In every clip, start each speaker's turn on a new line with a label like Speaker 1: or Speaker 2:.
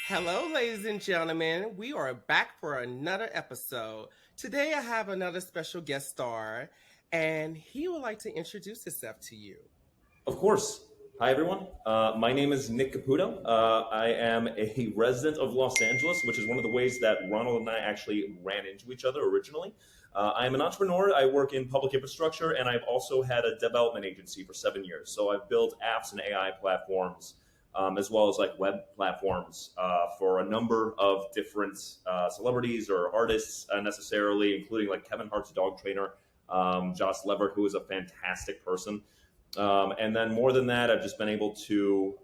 Speaker 1: Hello, ladies and gentlemen. We are back for another episode. Today, I have another special guest star, and he would like to introduce himself to you.
Speaker 2: Of course. Hi, everyone. My name is Nick Caputo. I am a resident of Los Angeles, which is one of the ways that Ronald and I actually ran into each other originally. I am an entrepreneur. I work in public infrastructure, and I've also had a development agency for 7 years. So I've built apps and AI platforms, as well as like web platforms for a number of different celebrities or artists, necessarily, including like Kevin Hart's dog trainer, Josh Levert, who is a fantastic person. And then more than that, I've just been able to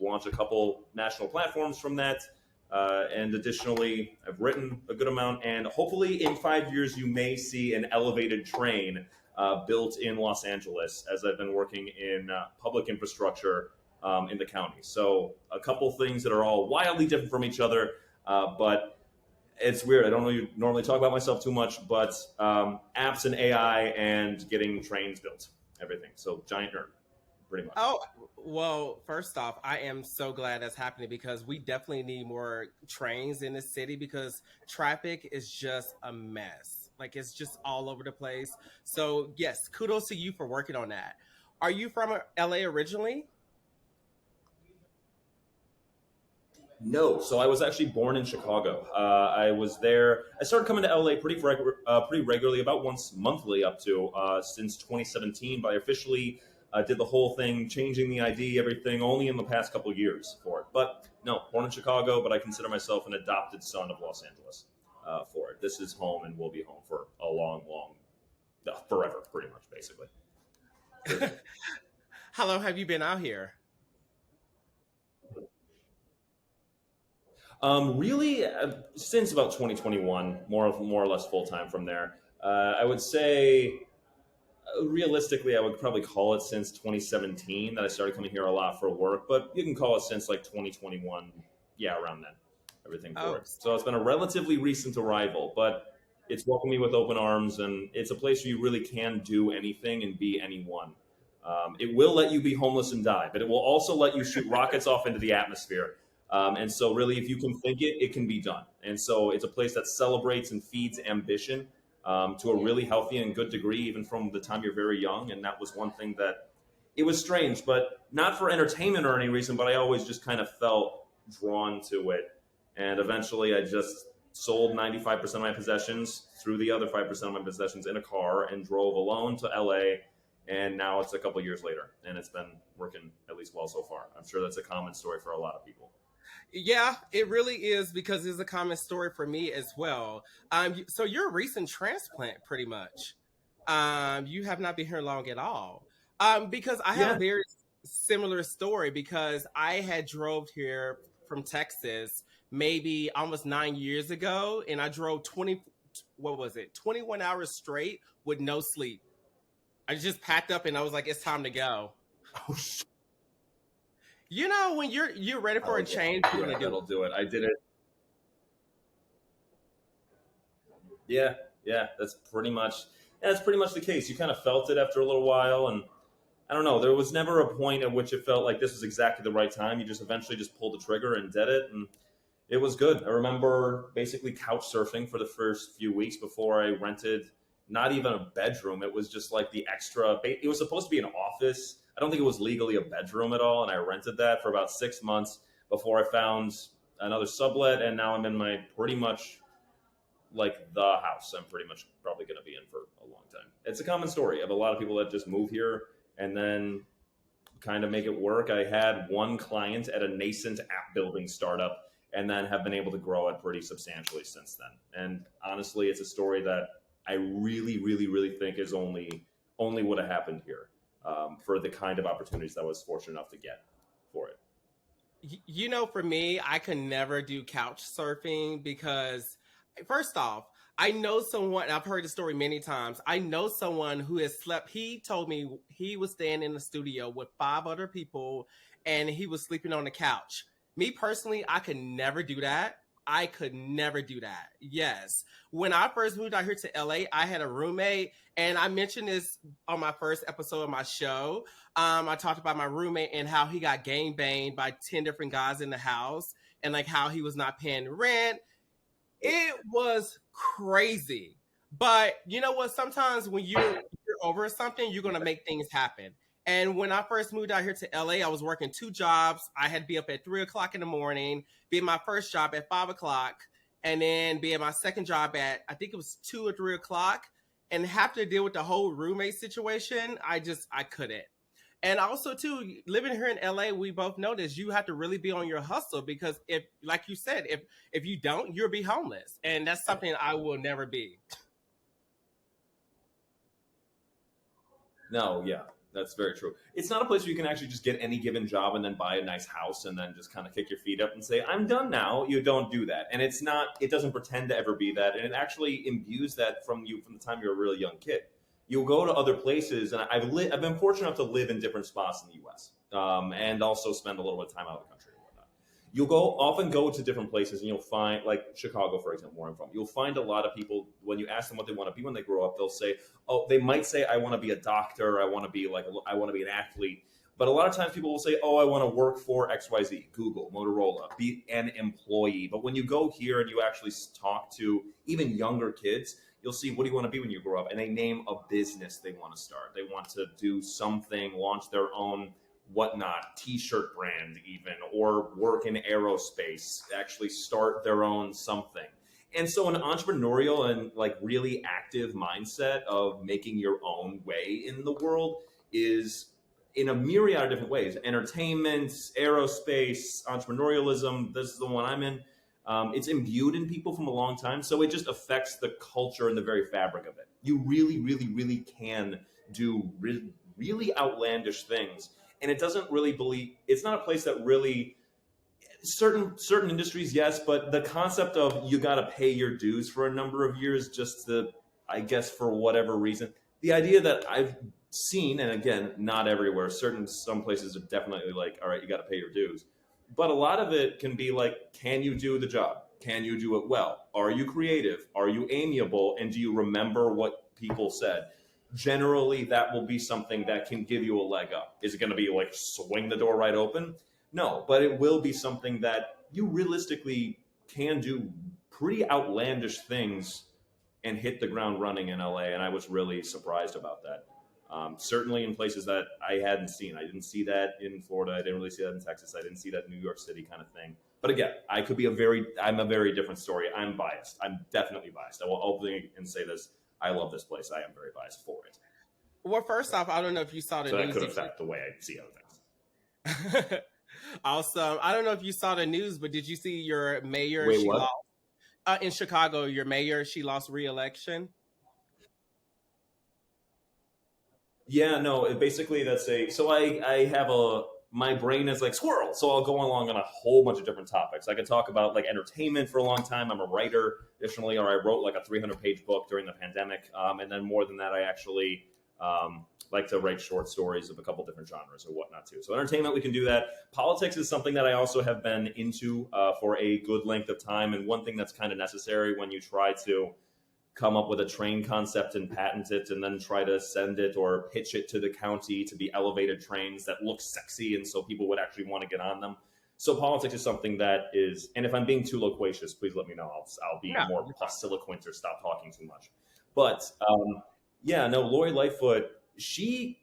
Speaker 2: launch a couple national platforms from that. And additionally, I've written a good amount. And hopefully, in 5 years, you may see an elevated train built in Los Angeles as I've been working in public infrastructure in the county. So, a couple things that are all wildly different from each other. But it's weird. I don't really normally talk about myself too much, but apps and AI and getting trains built, everything. So giant nerd, pretty much.
Speaker 1: Oh, well, first off, I am so glad that's happening because we definitely need more trains in this city because traffic is just a mess. Like, it's just all over the place. So, yes, kudos to you for working on that. Are you from LA originally?
Speaker 2: No, so I was actually born in Chicago. I was there. I started coming to LA pretty regularly, about once monthly, up to since 2017. But I officially did the whole thing, changing the ID, everything, only in the past couple years for it. But no, born in Chicago, but I consider myself an adopted son of Los Angeles for it. This is home and will be home for a long, forever, pretty much, basically.
Speaker 1: How long have you been out here?
Speaker 2: Really, since about 2021, more or less full time from there. I would say, realistically, I would probably call it since 2017 that I started coming here a lot for work, but you can call it since like 2021. Yeah, around then, everything for
Speaker 1: Oh,
Speaker 2: it. So it's been a relatively recent arrival, but it's welcomed me with open arms, and it's a place where you really can do anything and be anyone. It will let you be homeless and die, but it will also let you shoot rockets off into the atmosphere. And so, really, if you can think it, it can be done. And so, it's a place that celebrates and feeds ambition to a really healthy and good degree, even from the time you're very young. And that was one thing that it was strange, but not for entertainment or any reason, but I always just kind of felt drawn to it. And eventually, I just sold 95% of my possessions, threw the other 5% of my possessions in a car, and drove alone to LA. And now it's a couple years later, and it's been working at least well so far. I'm sure that's a common story for a lot of people.
Speaker 1: yeah, it really is because it's a common story for me as well. So you're a recent transplant, pretty much. You have not been here long at all. Because I have a
Speaker 2: Yeah.
Speaker 1: very similar story because I had drove here from Texas maybe almost 9 years ago, and I drove 20. What was it? 21 hours straight with no sleep. I just packed up and I was like, it's time to go. You know, when you're ready for a
Speaker 2: Oh yeah,
Speaker 1: change, you're
Speaker 2: yeah,
Speaker 1: gonna do
Speaker 2: that'll
Speaker 1: it.
Speaker 2: do it. I did it. Yeah, yeah, that's pretty much the case. You kind of felt it after a little while, and I don't know. There was never a point at which it felt like this was exactly the right time. You just eventually just pulled the trigger and did it, and it was good. I remember basically couch surfing for the first few weeks before I rented not even a bedroom. It was just like the extra. It was supposed to be an office. I don't think it was legally a bedroom at all, and I rented that for about 6 months before I found another sublet, and now I'm in my pretty much like the house I'm pretty much probably going to be in for a long time. It's a common story of a lot of people that just move here and then kind of make it work. I had one client at a nascent app building startup and then have been able to grow it pretty substantially since then. And honestly, it's a story that I really think is only would have happened here for the kind of opportunities that I was fortunate enough to get for it.
Speaker 1: You know, for me, I could never do couch surfing because, first off, I know someone, I've heard the story many times. I know someone who has slept. He told me he was staying in the studio with five other people and he was sleeping on the couch. Me personally, I could never do that. I could never do that. Yes. When I first moved out here to LA, I had a roommate, and I mentioned this on my first episode of my show. I talked about my roommate and how he got gang banged by 10 different guys in the house, and like how he was not paying rent. It was crazy. But you know what? Sometimes when you're over something, you're gonna make things happen. And when I first moved out here to LA, I was working two jobs. I had to be up at 3 o'clock in the morning, be at my first job at 5 o'clock, and then be at my second job at I think it was 2 or 3 o'clock, and have to deal with the whole roommate situation. I couldn't. And also too, living here in LA, we both know this. You have to really be on your hustle because if, like you said, if you don't, you'll be homeless, and that's something I will never be.
Speaker 2: No, yeah, that's very true. It's not a place where you can actually just get any given job and then buy a nice house and then just kind of kick your feet up and say, I'm done now. You don't do that. And it's not, it doesn't pretend to ever be that. And it actually imbues that from you from the time you're a really young kid. You'll go to other places, and I've been fortunate enough to live in different spots in the U.S. And also spend a little bit of time out of the country and whatnot. You'll often go to different places, and you'll find, like Chicago, for example, where I'm from. You'll find a lot of people when you ask them what they want to be when they grow up. They'll say, "Oh, they might say I want to be a doctor. I want to be I want to be an athlete." But a lot of times people will say, "Oh, I want to work for XYZ, Google, Motorola, be an employee." But when you go here and you actually talk to even younger kids, you'll see, what do you want to be when you grow up? And they name a business they want to start. They want to do something, launch their own whatnot, t-shirt brand even, or work in aerospace, actually start their own something. And so an entrepreneurial and like really active mindset of making your own way in the world is in a myriad of different ways. Entertainment, aerospace, entrepreneurialism, this is the one I'm in. It's imbued in people from a long time, so it just affects the culture and the very fabric of it. You really, really, really can do really outlandish things, and it doesn't really believe. It's not a place that really certain industries, yes, but the concept of you got to pay your dues for a number of years just to, I guess, for whatever reason. The idea that I've seen, and again, not everywhere. Some places are definitely like, all right, you got to pay your dues. But a lot of it can be like, can you do the job? Can you do it well? Are you creative? Are you amiable? And do you remember what people said? Generally, that will be something that can give you a leg up. Is it going to be like swing the door right open? No, but it will be something that you realistically can do pretty outlandish things and hit the ground running in LA. And I was really surprised about that. Certainly in places that I hadn't seen. I didn't see that in Florida. I didn't really see that in Texas. I didn't see that in New York City kind of thing. But again, I'm a very different story. I'm biased. I'm definitely biased. I will openly and say this. I love this place. I am very biased for it.
Speaker 1: Well, first off, I don't know if you saw the
Speaker 2: So that
Speaker 1: news.
Speaker 2: could affect the way I see other
Speaker 1: things. Awesome. I don't know if you saw the news, but did you see your mayor?
Speaker 2: Wait, what?
Speaker 1: Lost in Chicago. Your mayor, she lost re-election.
Speaker 2: Yeah, no, basically so I have my brain is like squirrel, so I'll go along on a whole bunch of different topics. I could talk about like entertainment for a long time. I'm a writer additionally, or I wrote like a 300-page book during the pandemic. And then more than that, I actually like to write short stories of a couple different genres or whatnot too. So entertainment, we can do that. Politics is something that I also have been into for a good length of time. And one thing that's kind of necessary when you try to come up with a train concept and patent it and then try to send it or pitch it to the county to be elevated trains that look sexy and so people would actually want to get on them. So politics is something that is, and if I'm being too loquacious, please let me know. I'll be more postiliquent or stop talking too much. But Lori Lightfoot, she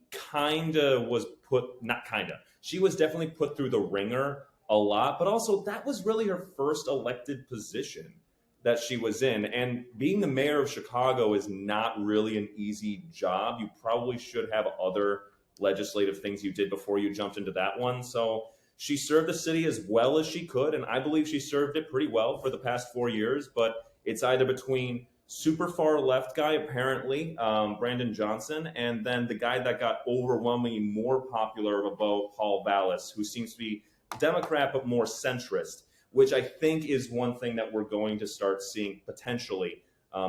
Speaker 2: she was definitely put through the ringer a lot, but also that was really her first elected position that she was in. And being the mayor of Chicago is not really an easy job. You probably should have other legislative things you did before you jumped into that one. So she served the city as well as she could, and I believe she served it pretty well for the past 4 years, but it's either between super far left guy, apparently, Brandon Johnson, and then the guy that got overwhelmingly more popular about Paul Vallis, who seems to be Democrat but more centrist, which I think is one thing that we're going to start seeing potentially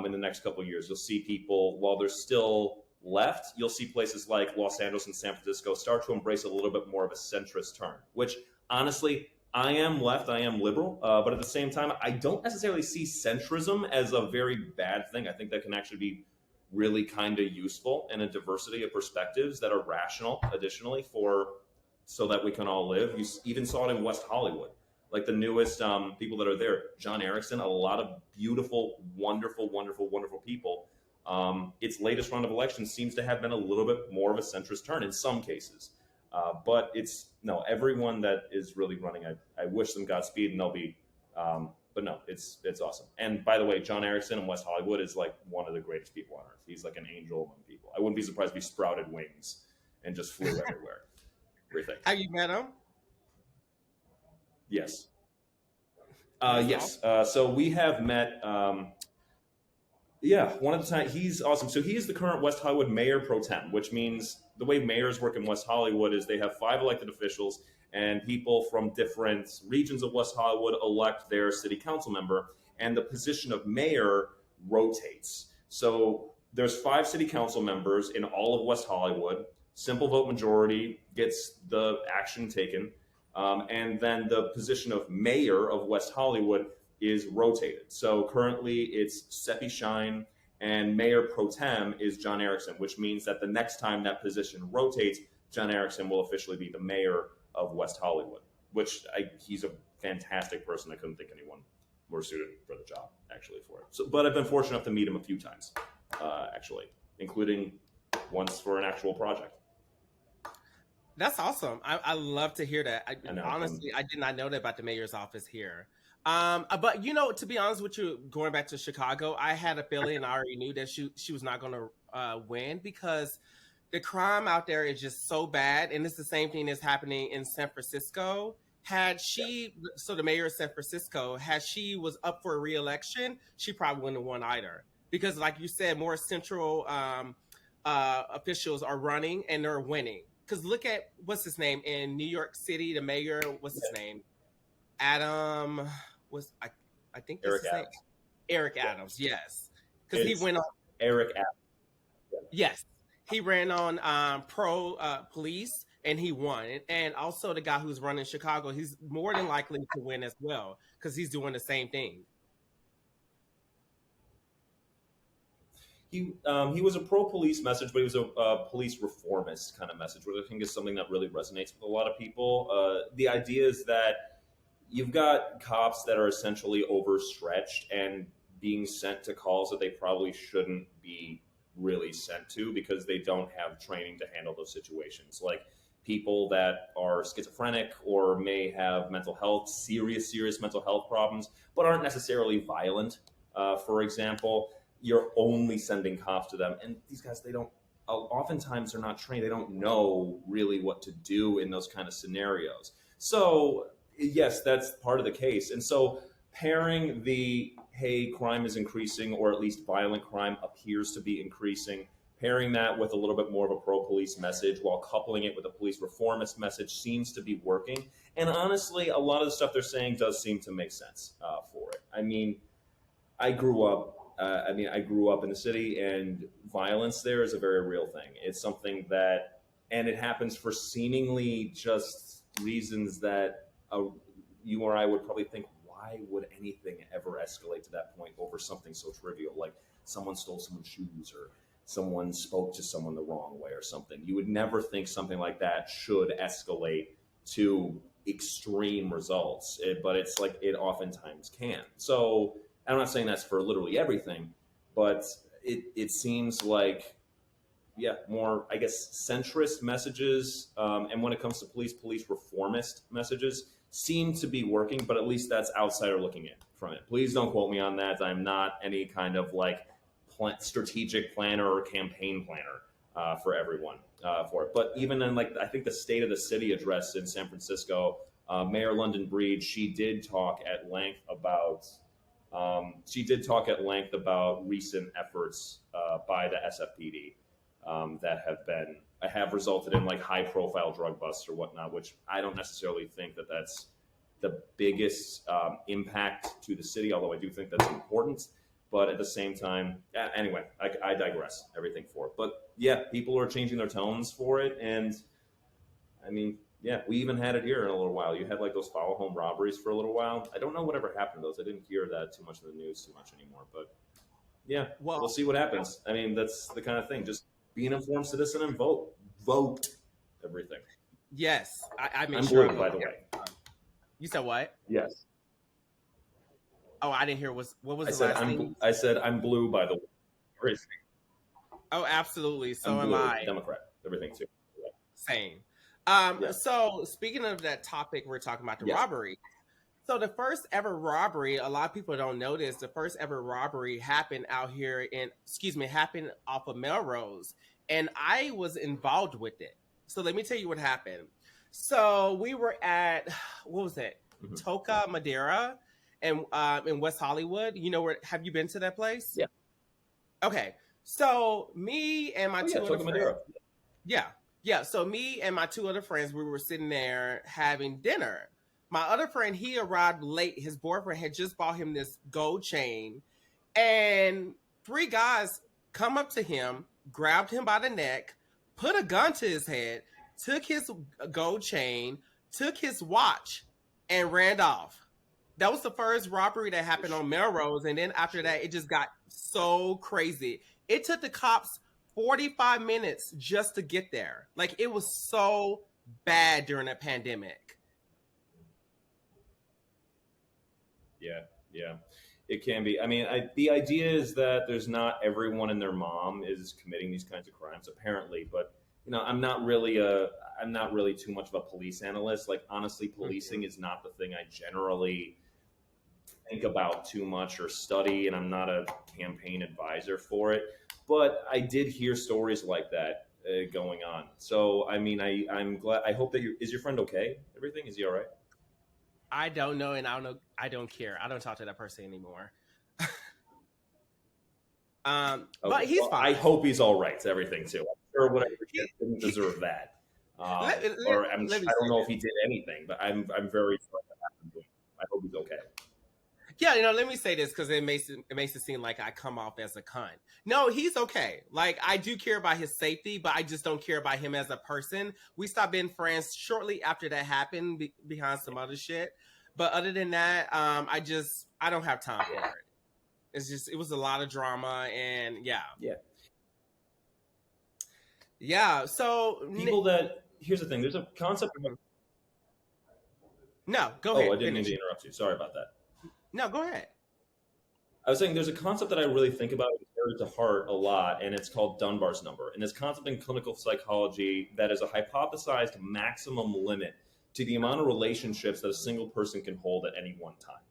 Speaker 2: in the next couple of years. You'll see people, while they're still left, you'll see places like Los Angeles and San Francisco start to embrace a little bit more of a centrist turn, which honestly, I am left, I am liberal, but at the same time, I don't necessarily see centrism as a very bad thing. I think that can actually be really kind of useful in a diversity of perspectives that are rational, additionally, for so that we can all live. You even saw it in West Hollywood. Like the newest people that are there, John Erickson, a lot of beautiful, wonderful, wonderful, wonderful people. Its latest round of elections seems to have been a little bit more of a centrist turn in some cases. But it's no everyone that is really running. I wish them Godspeed, and they'll be. But no, it's awesome. And by the way, John Erickson in West Hollywood is like one of the greatest people on earth. He's like an angel among people. I wouldn't be surprised if he sprouted wings and just flew everywhere. Everything.
Speaker 1: Have you met him?
Speaker 2: Yes.
Speaker 1: That's
Speaker 2: Yes.
Speaker 1: awesome.
Speaker 2: So we have met. Yeah, one of the time he's awesome. So he is the current West Hollywood mayor pro tem, which means the way mayors work in West Hollywood is they have five elected officials, and people from different regions of West Hollywood elect their city council member, and the position of mayor rotates. So there's five city council members in all of West Hollywood. Simple vote majority gets the action taken, and then the position of mayor of West Hollywood is rotated. So currently it's Seppi Shine, and Mayor Pro Tem is John Erickson, which means that the next time that position rotates, John Erickson will officially be the mayor of West Hollywood, which he's a fantastic person. I couldn't think anyone more suited for the job, actually, for it. So, but I've been fortunate enough to meet him a few times, actually, including once for an actual project.
Speaker 1: That's awesome. I love to hear that.
Speaker 2: I know.
Speaker 1: Honestly, I did not know that about the mayor's office here. But to be honest with you, going back to Chicago, I had a feeling, and I already knew that she was not going to win because the crime out there is just so bad, and it's the same thing that's happening in San Francisco. Had
Speaker 2: Yeah.
Speaker 1: she, so the mayor of San Francisco, had she was up for a reelection, she probably wouldn't have won either. Because, like you said, more central officials are running and they're winning. Because look at what's his name in New York City, the mayor. What's his name? Adam was I think that's
Speaker 2: Eric
Speaker 1: his name.
Speaker 2: Adams.
Speaker 1: Eric
Speaker 2: Yeah.
Speaker 1: Adams, yes. Because he
Speaker 2: It's
Speaker 1: went on,
Speaker 2: Eric Adams.
Speaker 1: yes, he ran on pro police and he won. And also the guy who's running Chicago, he's more than likely to win as well because he's doing the same thing.
Speaker 2: He was a pro police message, but he was a police reformist kind of message, which I think is something that really resonates with a lot of people. The idea is that you've got cops that are essentially overstretched and being sent to calls that they probably shouldn't be really sent to because they don't have training to handle those situations. Like people that are schizophrenic or may have mental health, serious mental health problems, but aren't necessarily violent. For example, you're only sending cops to them, and these guys they don't. Oftentimes they're not trained. They don't know really what to do in those kind of scenarios. So yes, that's part of the case. And so pairing the hey, crime is increasing, or at least violent crime appears to be increasing, pairing that with a little bit more of a pro police message while coupling it with a police reformist message seems to be working. And honestly, a lot of the stuff they're saying does seem to make sense for it. I mean, I grew up. I grew up in the city, and violence there is a very real thing. It's something that, and it happens for seemingly just reasons that you or I would probably think, why would anything ever escalate to that point over something so trivial, like someone stole someone's shoes or someone spoke to someone the wrong way or something? You would never think something like that should escalate to extreme results, but it's like it oftentimes can. So I'm not saying that's for literally everything, but it seems like, yeah, more, I guess, centrist messages. And when it comes to police reformist messages seem to be working, but at least that's outsider looking in from it. Please don't quote me on that. I'm not any kind of like strategic planner or campaign planner for everyone for it. But even in like, I think the State of the City address in San Francisco, Mayor London Breed, she did talk at length about recent efforts by the SFPD that have resulted in like high profile drug busts or whatnot, which I don't necessarily think that that's the biggest impact to the city, although I do think that's important. But at the same time, anyway, I digress. Everything for it, but yeah, people are changing their tones for it, and I mean, Yeah, we even had it here in a little while. You had like those follow home robberies for a little while. I don't know whatever happened to those. I didn't hear that too much in the news too much anymore. But yeah,
Speaker 1: Well,
Speaker 2: we'll see what happens. I mean, that's the kind of thing. Just be an informed citizen and vote. Vote everything.
Speaker 1: yes, I made
Speaker 2: I'm
Speaker 1: sure I
Speaker 2: blue, by
Speaker 1: voted.
Speaker 2: the way.
Speaker 1: You said what?
Speaker 2: Yes.
Speaker 1: Oh, I didn't hear. What was
Speaker 2: I
Speaker 1: the
Speaker 2: said
Speaker 1: last thing?
Speaker 2: I said I'm blue, by the way. Crazy.
Speaker 1: Oh, absolutely.
Speaker 2: I'm
Speaker 1: So am
Speaker 2: blue,
Speaker 1: I.
Speaker 2: Democrat. Everything too.
Speaker 1: Same.
Speaker 2: Yeah.
Speaker 1: So speaking of that topic, we're talking about the
Speaker 2: Yes.
Speaker 1: robbery. So the first ever robbery, a lot of people don't know this. The first ever robbery happened out here happened off of Melrose, and I was involved with it. So let me tell you what happened. So we were at what was it,
Speaker 2: Mhm.
Speaker 1: Toca Madeira, and in West Hollywood. You know where? Have you been to that place?
Speaker 2: Yeah.
Speaker 1: Okay. So me and my
Speaker 2: Oh
Speaker 1: two
Speaker 2: yeah,
Speaker 1: other
Speaker 2: Toca
Speaker 1: friends.
Speaker 2: Madera.
Speaker 1: Yeah. Yeah. So me and my two other friends, we were sitting there having dinner. My other friend, he arrived late. His boyfriend had just bought him this gold chain. And three guys come up to him, grabbed him by the neck, put a gun to his head, took his gold chain, took his watch, and ran off. That was the first robbery that happened on Melrose. And then after that, it just got so crazy. It took the cops 45 minutes just to get there. Like, it was so bad during the pandemic.
Speaker 2: Yeah, yeah, it can be. I mean, the idea is that there's not everyone and their mom is committing these kinds of crimes, apparently. But I'm not really too much of a police analyst. Like, honestly, policing is not the thing I generally think about too much or study, and I'm not a campaign advisor for it. But I did hear stories like that going on. So, I mean, I'm glad. I hope that is your friend okay? Everything, is he all right?
Speaker 1: I don't know, and I don't know. I don't care. I don't talk to that person anymore. But
Speaker 2: Okay.
Speaker 1: he's
Speaker 2: Well,
Speaker 1: fine.
Speaker 2: I hope he's all right. Everything too. I'm sure whatever he did didn't
Speaker 1: He-
Speaker 2: deserve that.
Speaker 1: let, let,
Speaker 2: Or
Speaker 1: let me
Speaker 2: I don't
Speaker 1: say
Speaker 2: know if
Speaker 1: this.
Speaker 2: he did anything, but I'm very sorry that happened to him. I hope he's okay.
Speaker 1: Yeah, let me say this because it makes it seem like I come off as a cunt. No, he's okay. Like, I do care about his safety, but I just don't care about him as a person. We stopped being friends shortly after that happened behind some other shit. But other than that, I don't have time for it. It was a lot of drama, and yeah.
Speaker 2: Yeah.
Speaker 1: Yeah. So
Speaker 2: People that here's the thing. There's a concept.
Speaker 1: no, go
Speaker 2: Oh,
Speaker 1: ahead.
Speaker 2: I didn't mean
Speaker 1: Finish.
Speaker 2: to interrupt you. Sorry about that.
Speaker 1: No, go ahead.
Speaker 2: I was saying there's a concept that I really think about and carry to heart a lot, and it's called Dunbar's number. And this concept in clinical psychology that is a hypothesized maximum limit to the amount of relationships that a single person can hold at any one time.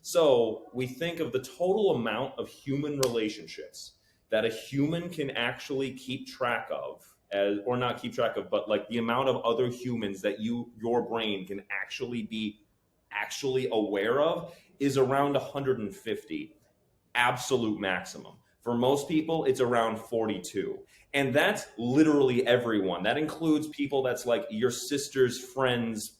Speaker 2: So we think of the total amount of human relationships that a human can actually keep track of, or not keep track of, but like the amount of other humans that your brain can actually be actually aware of is around 150 absolute maximum. For most people, it's around 42. And that's literally everyone. That includes people that's like your sister's friends,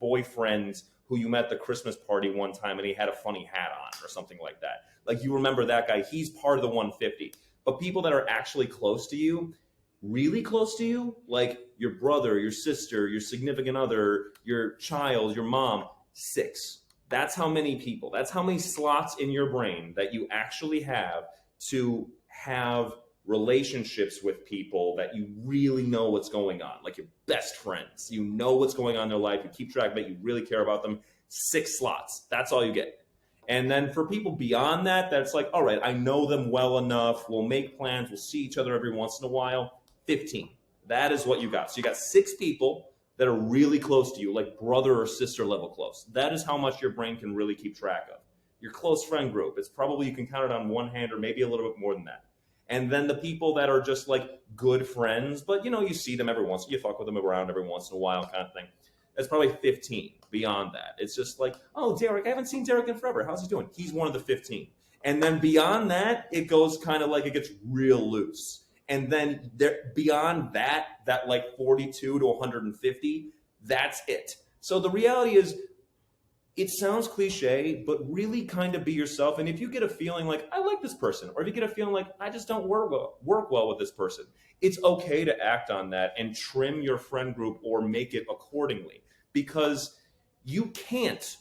Speaker 2: boyfriends who you met at the Christmas party one time and he had a funny hat on or something like that. Like, you remember that guy, he's part of the 150. But people that are actually close to you, really close to you, like your brother, your sister, your significant other, your child, your mom, 6. That's how many people, that's how many slots in your brain that you actually have to have relationships with people that you really know what's going on, like your best friends. You know what's going on in their life, you keep track of it, you really care about them. 6 slots, that's all you get. And then for people beyond that, that's like, all right, I know them well enough, we'll make plans, we'll see each other every once in a while. 15. That is what you got. So you got 6 people that are really close to you, like brother or sister level close. That is how much your brain can really keep track of. Your close friend group, it's probably, you can count it on one hand or maybe a little bit more than that. And then the people that are just like good friends, but you see them every once, you fuck with them around every once in a while kind of thing. That's probably 15. Beyond that, it's just like, oh, Derek, I haven't seen Derek in forever. How's he doing? He's one of the 15. And then beyond that, it goes kind of like, it gets real loose. And then beyond that like 42 to 150, that's it. So the reality is, it sounds cliche, but really kind of be yourself. And if you get a feeling like I like this person, or if you get a feeling like I just don't work well with this person, it's okay to act on that and trim your friend group or make it accordingly, because you can't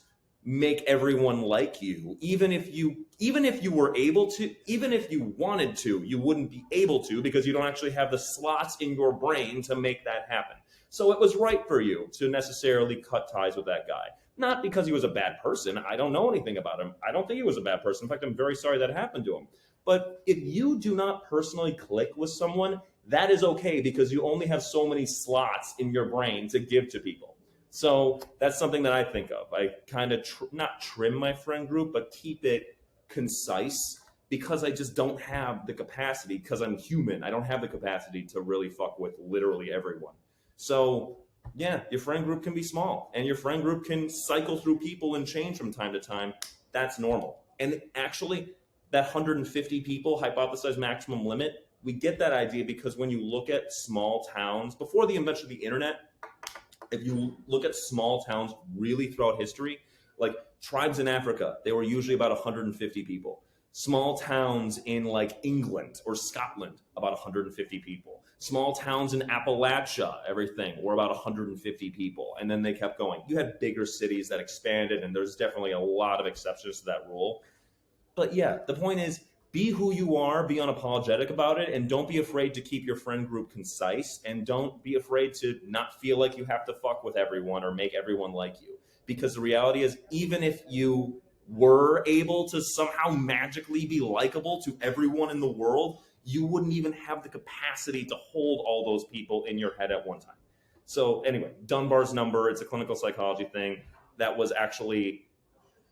Speaker 2: make everyone like you. Even if you were able to, even if you wanted to, you wouldn't be able to, because you don't actually have the slots in your brain to make that happen. So it was right for you to necessarily cut ties with that guy. Not because he was a bad person. I don't know anything about him. I don't think he was a bad person. In fact, I'm very sorry that happened to him. But if you do not personally click with someone, that is okay, because you only have so many slots in your brain to give to people. So that's something that I think of. I kind of not trim my friend group, but keep it concise, because I just don't have the capacity, because I'm human. I don't have the capacity to really fuck with literally everyone. So yeah, your friend group can be small, and your friend group can cycle through people and change from time to time. That's normal. And actually, that 150 people hypothesized maximum limit, we get that idea because when you look at small towns before the invention of the internet, if you look at small towns really throughout history, like tribes in Africa, they were usually about 150 people. Small towns in like England or Scotland, about 150 people. Small towns in Appalachia, everything, were about 150 people. And then they kept going. You had bigger cities that expanded, and there's definitely a lot of exceptions to that rule. But yeah, the point is, be who you are, be unapologetic about it, and don't be afraid to keep your friend group concise, and don't be afraid to not feel like you have to fuck with everyone or make everyone like you. Because the reality is, even if you were able to somehow magically be likable to everyone in the world, you wouldn't even have the capacity to hold all those people in your head at one time. So anyway, Dunbar's number, it's a clinical psychology thing that was actually,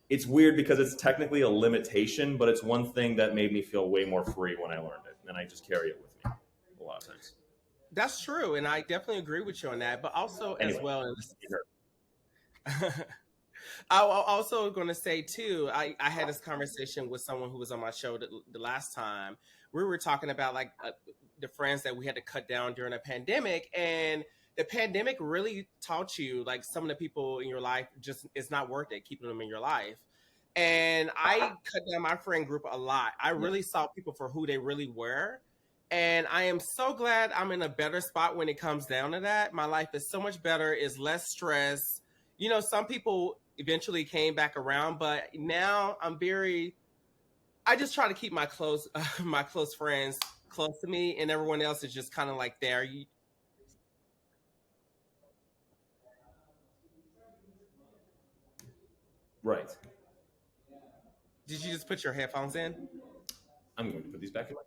Speaker 2: it's weird because it's technically a limitation, but it's one thing that made me feel way more free when I learned it, and I just carry it with me a lot of times.
Speaker 1: That's true, and I definitely agree with you on that. But also, as
Speaker 2: Anyway,
Speaker 1: well,
Speaker 2: sure.
Speaker 1: I also going to say too. I had this conversation with someone who was on my show the last time. We were talking about like the friends that we had to cut down during a pandemic, and the pandemic really taught you like some of the people in your life just it's not worth it keeping them in your life. And I cut down my friend group a lot. I
Speaker 2: Yeah.
Speaker 1: really saw people for who they really were. And I am so glad I'm in a better spot when it comes down to that. My life is so much better, is less stress. You know, some people eventually came back around, but now I just try to keep my close my close friends close to me, and everyone else is just kind of like there.
Speaker 2: Right.
Speaker 1: Did you just put your headphones in?
Speaker 2: I'm going to put these back in.
Speaker 1: Oh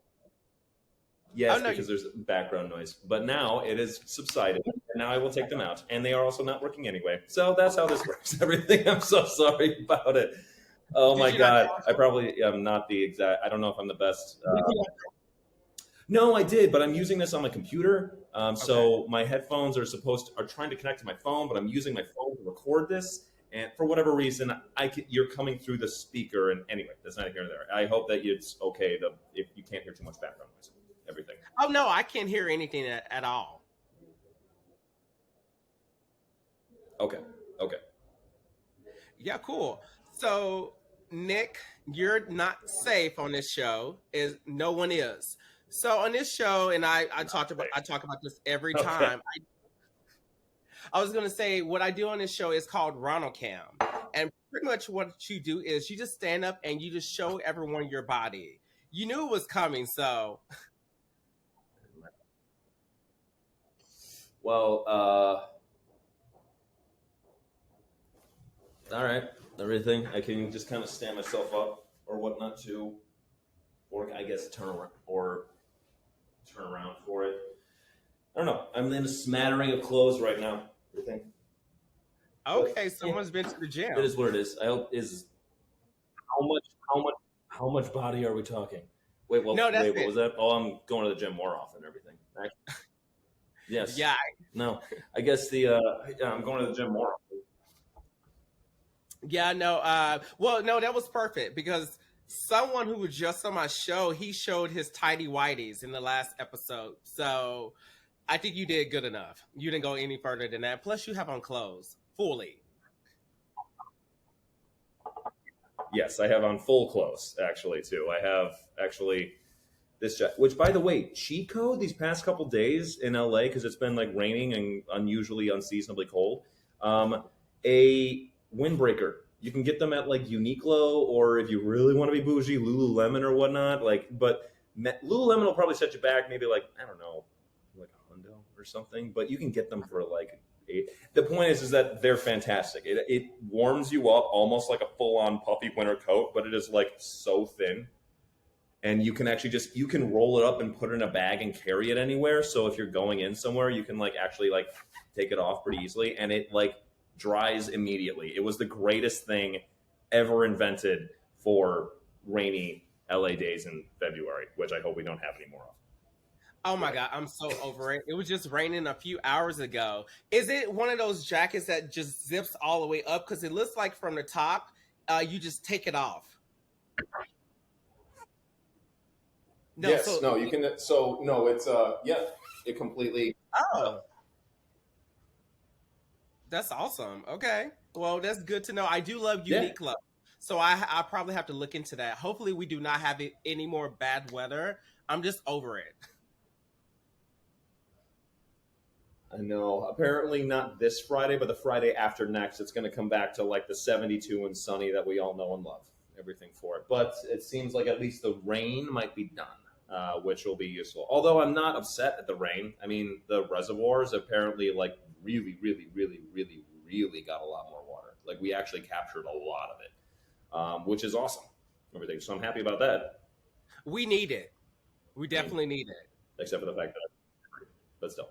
Speaker 2: Yes,
Speaker 1: no,
Speaker 2: because there's background noise. But now it has subsided, and now I will take them out. And they are also not working anyway. So that's how this works. Everything. I'm so sorry about it. Oh
Speaker 1: did
Speaker 2: my
Speaker 1: you not?
Speaker 2: God. I probably am not the exact, I don't know if I'm the best.
Speaker 1: Did you
Speaker 2: No, I did, but I'm using this on my computer.
Speaker 1: okay.
Speaker 2: So my headphones are trying to connect to my phone, but I'm using my phone to record this. And for whatever reason, you're coming through the speaker. And anyway, that's not here or there. I hope that it's okay if you can't hear too much background noise. Everything.
Speaker 1: Oh no, I can't hear anything at all.
Speaker 2: Okay. Okay.
Speaker 1: Yeah, cool. So, Nick, you're not safe on this show. Is no one is. So on this show, and I talk about this every
Speaker 2: Okay.
Speaker 1: time. I was gonna say what I do on this show is called Ronald Cam, and pretty much what you do is you just stand up and you just show everyone your body. You knew it was coming, so
Speaker 2: Well, all right. Everything. I can just kind of stand myself up or whatnot to, or I guess turn around for it. I don't know. I'm in a smattering of clothes right now. Everything. But
Speaker 1: okay,
Speaker 2: yeah,
Speaker 1: someone's been to the
Speaker 2: it
Speaker 1: gym.
Speaker 2: is what it is. I hope is how much how much how much body are we talking?
Speaker 1: No, that's
Speaker 2: Wait, what
Speaker 1: it.
Speaker 2: was that? Oh, I'm going to the gym more often. Everything. Yes.
Speaker 1: Yeah,
Speaker 2: No. I guess yeah, I'm going to the gym more often.
Speaker 1: yeah, no. Well, no, that was perfect because someone who was just on my show, he showed his tidy whities in the last episode. So I think you did good enough. You didn't go any further than that. Plus, you have on clothes fully.
Speaker 2: Yes, I have on full clothes actually too. I have actually this jacket, which by the way, cheat code these past couple days in LA because it's been like raining and unusually unseasonably cold. Um, a windbreaker. You can get them at like Uniqlo or if you really want to be bougie, Lululemon or whatnot. But Lululemon will probably set you back maybe like I don't know, like a hundo or something. But you can get them for like eight. The point is that they're fantastic. It warms you up almost like a full on puffy winter coat, but it is like so thin and you can actually just you can roll it up and put it in a bag and carry it anywhere, so if you're going in somewhere you can like actually like take it off pretty easily and it like dries immediately. It was the greatest thing ever invented for rainy LA days in February, which I hope we don't have any more of.
Speaker 1: Oh my God, I'm so over it. It was just raining a few hours ago. Is it one of those jackets that just zips all the way up? Because it looks like from the top, you just take it off. No,
Speaker 2: Yes,
Speaker 1: so
Speaker 2: no, you can. So no, it's yeah, it completely.
Speaker 1: oh, that's awesome. Okay, well, that's good to know. I do love
Speaker 2: Yeah,
Speaker 1: Uniqlo, so I probably have to look into that. Hopefully, we do not have any more bad weather. I'm just over it.
Speaker 2: I know. Apparently not this Friday, but the Friday after next, it's going to come back to like the 72 and sunny that we all know and love. Everything for it. But it seems like at least the rain might be done, which will be useful. Although I'm not upset at the rain. I mean, the reservoirs apparently like really, really, really, really, really got a lot more water. Like we actually captured a lot of it, which is awesome. Everything. So I'm happy about that.
Speaker 1: We need it. We
Speaker 2: I mean,
Speaker 1: definitely need it.
Speaker 2: except for the fact that, but still,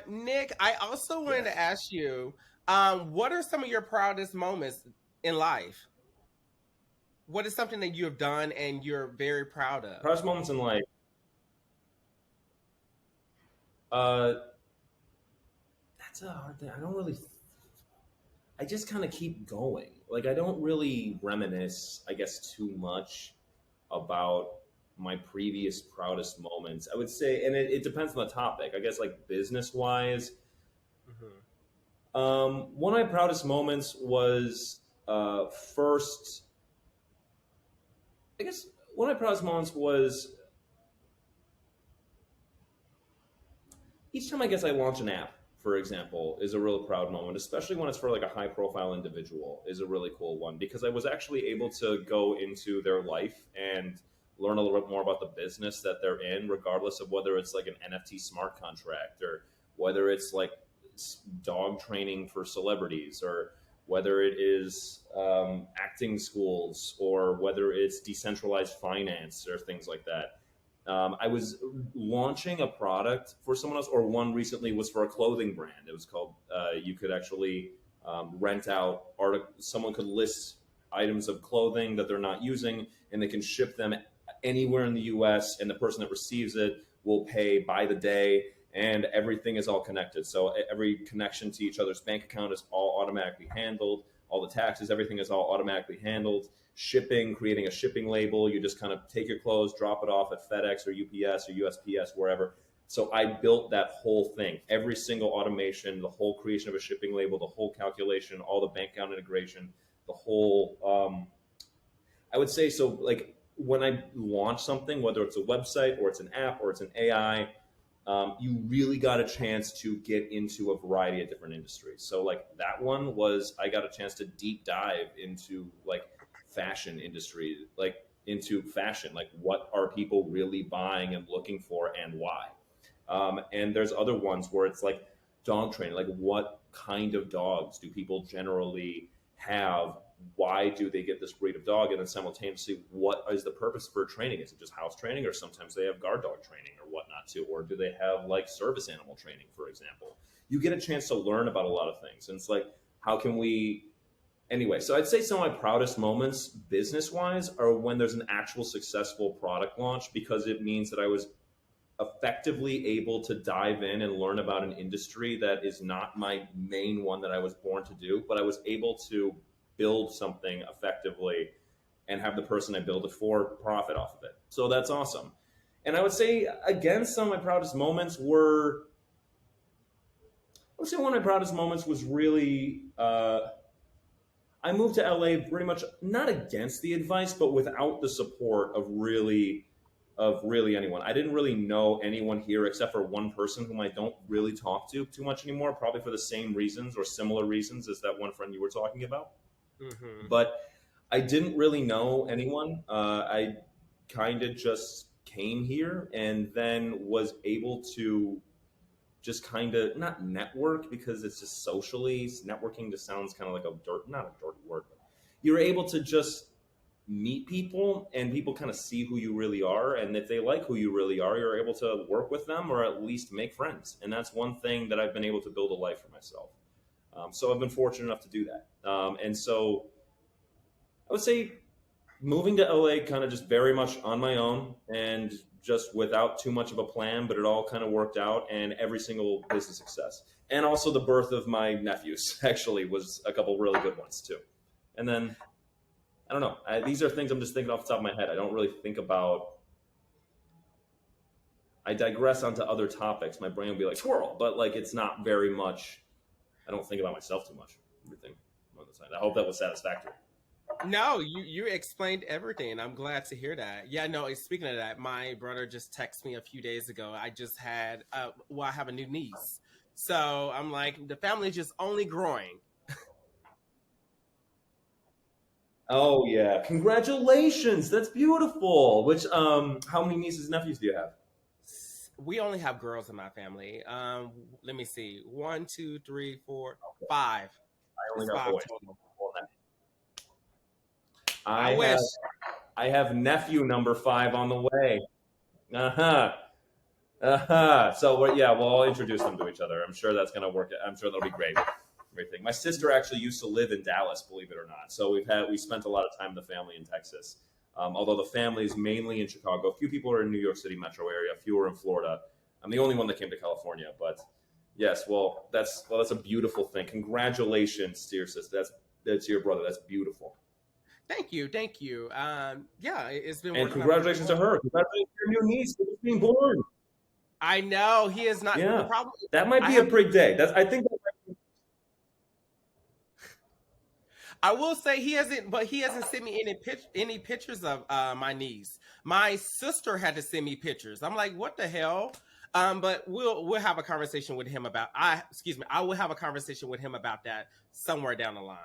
Speaker 1: Nick, I also wanted to
Speaker 2: yes.
Speaker 1: ask you, what are some of your proudest moments in life? What is something that you have done and you're very proud of?
Speaker 2: Proudest moments in life. Uh, that's a hard thing. I don't really. I just kind of keep going. Like I don't really reminisce, I guess, too much about my previous proudest moments. I would say, and it depends on the topic. I guess like business wise,
Speaker 1: Mhm.
Speaker 2: one of my proudest moments was first. I guess one of my proudest moments was each time I guess I launch an app, for example, is a real proud moment, especially when it's for like a high profile individual, is a really cool one because I was actually able to go into their life and learn a little bit more about the business that they're in, regardless of whether it's like an NFT smart contract or whether it's like dog training for celebrities or whether it is acting schools or whether it's decentralized finance or things like that. I was launching a product for someone else, or one recently was for a clothing brand. It was called. You could actually rent out someone could list items of clothing that they're not using, and they can ship them anywhere in the U.S. And the person that receives it will pay by the day, and everything is all connected. So every connection to each other's bank account is all automatically handled. All the taxes, everything is all automatically handled. Shipping, creating a shipping label. You just kind of take your clothes, drop it off at FedEx or UPS or USPS, wherever. So I built that whole thing, every single automation, the whole creation of a shipping label, the whole calculation, all the bank account integration, the whole. I would say so. Like when I launch something, whether it's a website or it's an app or it's an AI, you really got a chance to get into a variety of different industries. So like that one was I got a chance to deep dive into like fashion industry, like into fashion, like what are people really buying and looking for and why. And there's other ones where it's like dog training, like what kind of dogs do people generally have? Why do they get this breed of dog? And then simultaneously, what is the purpose for training? Is it just house training, or sometimes they have guard dog training or whatnot too? Or do they have like service animal training, for example? You get a chance to learn about a lot of things. And it's like, how can we anyway, so I'd say some of my proudest moments business wise are when there's an actual successful product launch because it means that I was effectively able to dive in and learn about an industry that is not my main one that I was born to do, but I was able to build something effectively and have the person I build it for profit off of it. So that's awesome. And I would say, again, some of my proudest moments were, I would say one of my proudest moments was really I moved to LA pretty much not against the advice, but without the support of really anyone. I didn't really know anyone here except for one person whom I don't really talk to too much anymore, probably for the same reasons or similar reasons as that one friend you were talking about.
Speaker 1: Hmm.
Speaker 2: But I didn't really know anyone. I kind of just came here and then was able to just kind of not network because it's just socially networking just sounds kind of like a not a dirty word, but you're able to just meet people and people kind of see who you really are, and if they like who you really are, you're able to work with them or at least make friends, and that's one thing that I've been able to build a life for myself. So I've been fortunate enough to do that, and so I would say moving to LA kind of just very much on my own and just without too much of a plan, but it all kind of worked out, and every single business success. And also the birth of my nephews actually was a couple really good ones too. And then I don't know. These are things I'm just thinking off the top of my head. I don't really think about. I digress onto other topics. My brain will be like swirl, but like it's not very much. I don't think about myself too much. Everything on the side. I hope that was satisfactory.
Speaker 1: No, you explained everything. I'm glad to hear that. Yeah, no, speaking of that, my brother just texted me a few days ago. I just had well, I have a new niece. So I'm like, the family just only growing.
Speaker 2: Oh yeah, congratulations! That's beautiful. Which how many nieces and nephews do you have?
Speaker 1: We only have girls in my family. Let me see. One, two, three, four, five.
Speaker 2: I only
Speaker 1: It's
Speaker 2: got
Speaker 1: five
Speaker 2: boys.
Speaker 1: total.
Speaker 2: Well,
Speaker 1: I
Speaker 2: I
Speaker 1: wish.
Speaker 2: have nephew number 5 on the way. Uh huh. Uh huh. So yeah, we'll all introduce them to each other. I'm sure that's gonna work. I'm sure that'll be great. Everything. My sister actually used to live in Dallas, believe it or not. So we spent a lot of time with the family in Texas. Although the family is mainly in Chicago. A few people are in New York City metro area. A few are in Florida. I'm the only one that came to California. But yes, that's a beautiful thing. Congratulations to your sister. That's your brother. That's beautiful.
Speaker 1: Thank you, thank you. Yeah, it's been
Speaker 2: And
Speaker 1: working out pretty
Speaker 2: congratulations to
Speaker 1: well.
Speaker 2: her. Congratulations to your new niece for just being born.
Speaker 1: I know he is not the
Speaker 2: Yeah,
Speaker 1: problem.
Speaker 2: that might
Speaker 1: I
Speaker 2: be a
Speaker 1: have.
Speaker 2: big day. That's I think.
Speaker 1: I will say he hasn't, but he hasn't sent me any pictures of my niece. My sister had to send me pictures. I'm like, what the hell? But we'll have a conversation with him about. I excuse me. I will have a conversation with him about that somewhere down the line.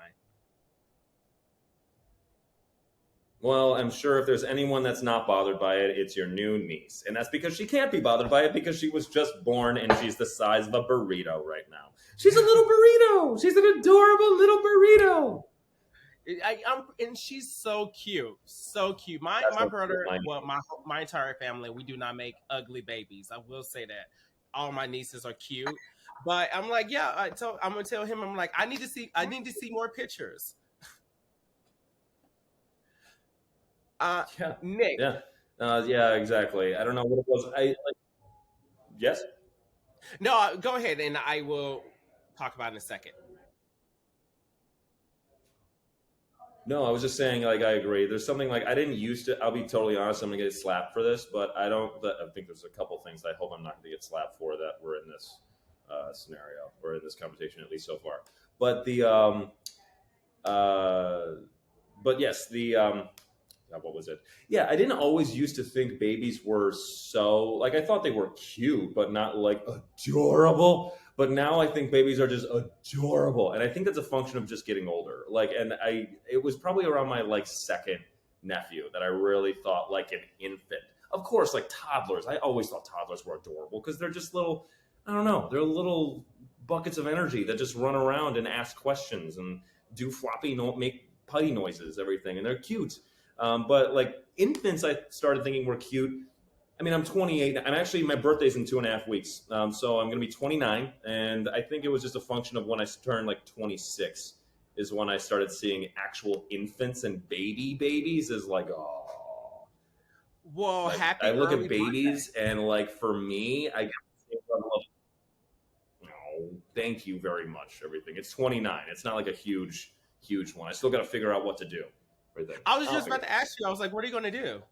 Speaker 2: Well, I'm sure if there's anyone that's not bothered by it, it's your new niece. And that's because she can't be bothered by it because she was just born and she's the size of a burrito right now. She's a little burrito. She's an adorable little burrito.
Speaker 1: And she's so cute, so cute. My
Speaker 2: That's
Speaker 1: my
Speaker 2: what
Speaker 1: brother,
Speaker 2: my
Speaker 1: well, my entire family, we do not make ugly babies. I will say that all my nieces are cute, but I'm like, yeah. I'm gonna tell him, I'm like, I need to see more pictures.
Speaker 2: yeah.
Speaker 1: Nick,
Speaker 2: Yeah. Yeah, exactly. I don't know what it was. I like yes.
Speaker 1: no, go ahead, and I will talk about it in a second.
Speaker 2: No, I was just saying, like, I agree. There's something like I didn't used to. I'll be totally honest. I'm gonna get slapped for this, but I don't. I think there's a couple things I hope I'm not gonna get slapped for that were in this scenario or in this conversation, at least so far. But uh, but yes, what was it? Yeah, I didn't always used to think babies were so like I thought they were cute, but not like adorable. But now I think babies are just adorable, and I think that's a function of just getting older. Like, and it was probably around my like second nephew that I really thought like an infant. Of course, like toddlers, I always thought toddlers were adorable because they're just little. I don't know, they're little buckets of energy that just run around and ask questions and do make putty noises, everything, and they're cute. But like infants, I started thinking were cute. I mean, I'm 28. I'm actually my birthday's in 2.5 weeks, so I'm gonna be 29. And I think it was just a function of when I turned like 26 is when I started seeing actual infants and babies as like oh,
Speaker 1: Well,
Speaker 2: like I
Speaker 1: happy
Speaker 2: look at
Speaker 1: early birthday.
Speaker 2: babies and like for me, I get the same level of no, thank you very much. Everything. It's 29. It's not like a huge one. I still got to figure out what to do. Everything.
Speaker 1: I was
Speaker 2: I'll
Speaker 1: just
Speaker 2: figure
Speaker 1: about
Speaker 2: it
Speaker 1: to ask you. I was like, what are you going to do?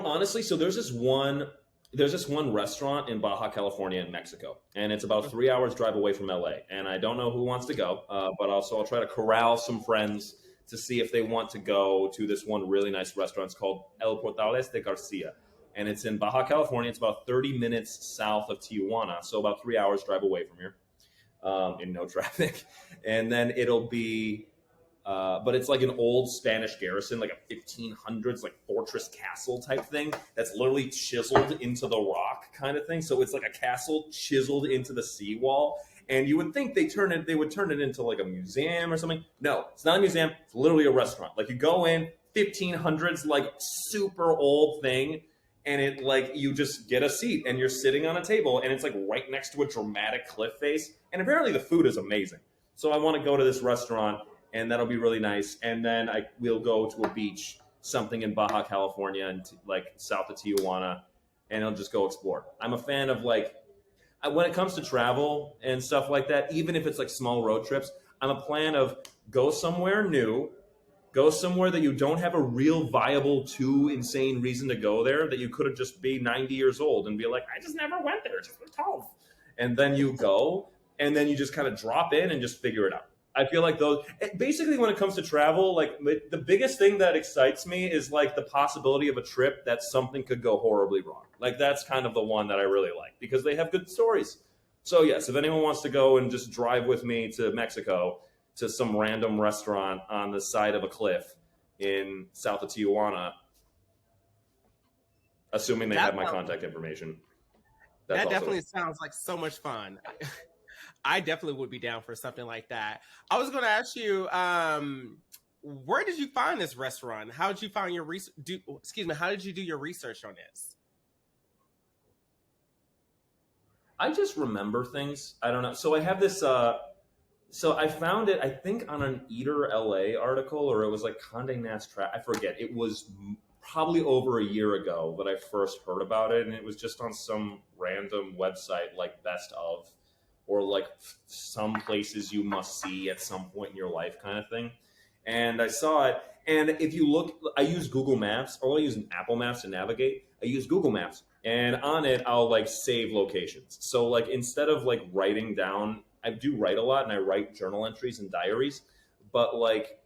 Speaker 2: Honestly, so there's this one. There's this one restaurant in Baja California in Mexico, and it's about 3 hours drive away from LA. And I don't know who wants to go, but also I'll try to corral some friends to see if they want to go to this one really nice restaurant. It's called El Portales de Garcia, and it's in Baja California. It's about 30 minutes south of Tijuana, so about 3 hours drive away from here, in no traffic. And then it'll be but it's like an old Spanish garrison, like a 1500s, like fortress castle type thing that's literally chiseled into the rock kind of thing. So it's like a castle chiseled into the seawall. And you would think they would turn it into like a museum or something. No, it's not a museum. It's literally a restaurant. Like you go in, 1500s, like super old thing, and it like you just get a seat and you're sitting on a table, and it's like right next to a dramatic cliff face. And apparently the food is amazing. So I want to go to this restaurant, and that'll be really nice. And then I will go to a beach, something in Baja California and like south of Tijuana, and I'll just go explore. I'm a fan of like when it comes to travel and stuff like that, even if it's like small road trips, I'm a plan of go somewhere new, go somewhere that you don't have a real viable, too insane reason to go there, that you could have just be 90 years old and be like, I just never went there, just 12. And then you go, and then you just kind of drop in and just figure it out. I feel like those basically when it comes to travel, like the biggest thing that excites me is like the possibility of a trip that something could go horribly wrong. Like that's kind of the one that I really like because they have good stories. So yes, if anyone wants to go and just drive with me to Mexico to some random restaurant on the side of a cliff in south of Tijuana, assuming they have my contact information.
Speaker 1: That definitely sounds like so much fun. I definitely would be down for something like that. I was going to ask you, where did you find this restaurant? How did you find your how did you do your research on this?
Speaker 2: I just remember things. I don't know. So I have this. So I found it, I think, on an Eater LA article, or it was like Condé Nast Travel. I forget. It was probably over a year ago that I first heard about it, and it was just on some random website like Best Of, or like some places you must see at some point in your life kind of thing. And I saw it. And if you look, I use Google Maps, or I use Apple Maps to navigate. I use Google Maps. And on it, I'll like save locations. So like instead of like writing down, I do write a lot and I write journal entries and diaries. But like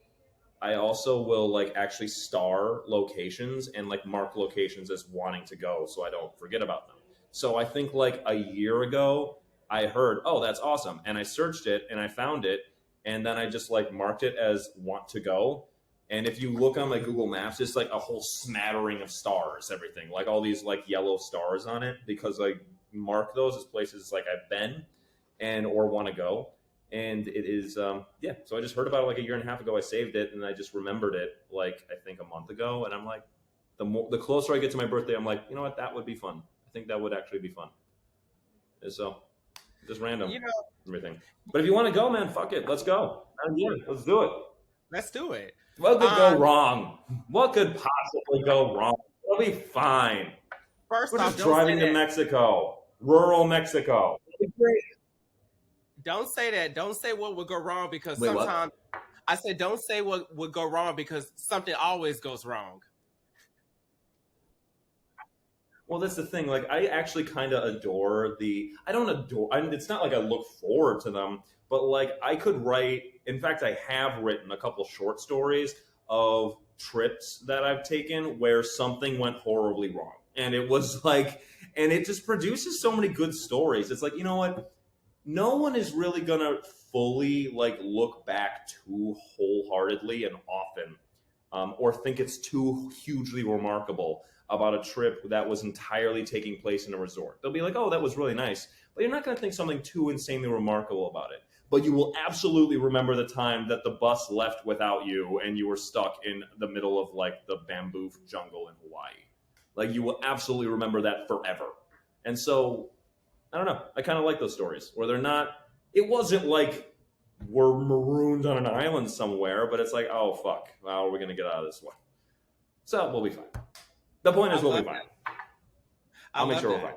Speaker 2: I also will like actually star locations and like mark locations as wanting to go so I don't forget about them. So I think like a year ago, I heard, oh, that's awesome. And I searched it and I found it. And then I just like marked it as want to go. And if you look on like Google Maps, it's like a whole smattering of stars, everything, like all these like yellow stars on it, because I mark those as places like I've been and or want to go. And it is, yeah. So I just heard about it like a year and a half ago. I saved it and I just remembered it like I think a month ago. And I'm like, the closer I get to my birthday, I'm like, you know what, that would be fun. I think that would actually be fun. And so just random, everything. But if you want to go, man, fuck it. Let's go. Yeah, let's do it.
Speaker 1: Let's do it.
Speaker 2: What could go wrong? What could possibly go wrong? It'll be fine.
Speaker 1: First
Speaker 2: We're just driving to Mexico, rural Mexico. It'll be great.
Speaker 1: Don't say that. Don't say what would go wrong because sometimes I said don't say what would go wrong because something always goes wrong.
Speaker 2: Well, that's the thing. Like, I actually kind of adore I don't adore. It's not like I look forward to them, but like I could write. In fact, I have written a couple short stories of trips that I've taken where something went horribly wrong, and it was like, and it just produces so many good stories. It's like, you know what? No one is really gonna fully like look back too wholeheartedly and often, or think it's too hugely remarkable about a trip that was entirely taking place in a resort. They'll be like, oh, that was really nice. But you're not going to think something too insanely remarkable about it. But you will absolutely remember the time that the bus left without you and you were stuck in the middle of like the bamboo jungle in Hawaii. Like you will absolutely remember that forever. And so, I don't know. I kind of like those stories where they're not, it wasn't like we're marooned on an island somewhere, but it's like, oh, fuck. How are we going to get out of this one? So we'll be fine. The point is, we'll be fine. I'll make sure we're fine.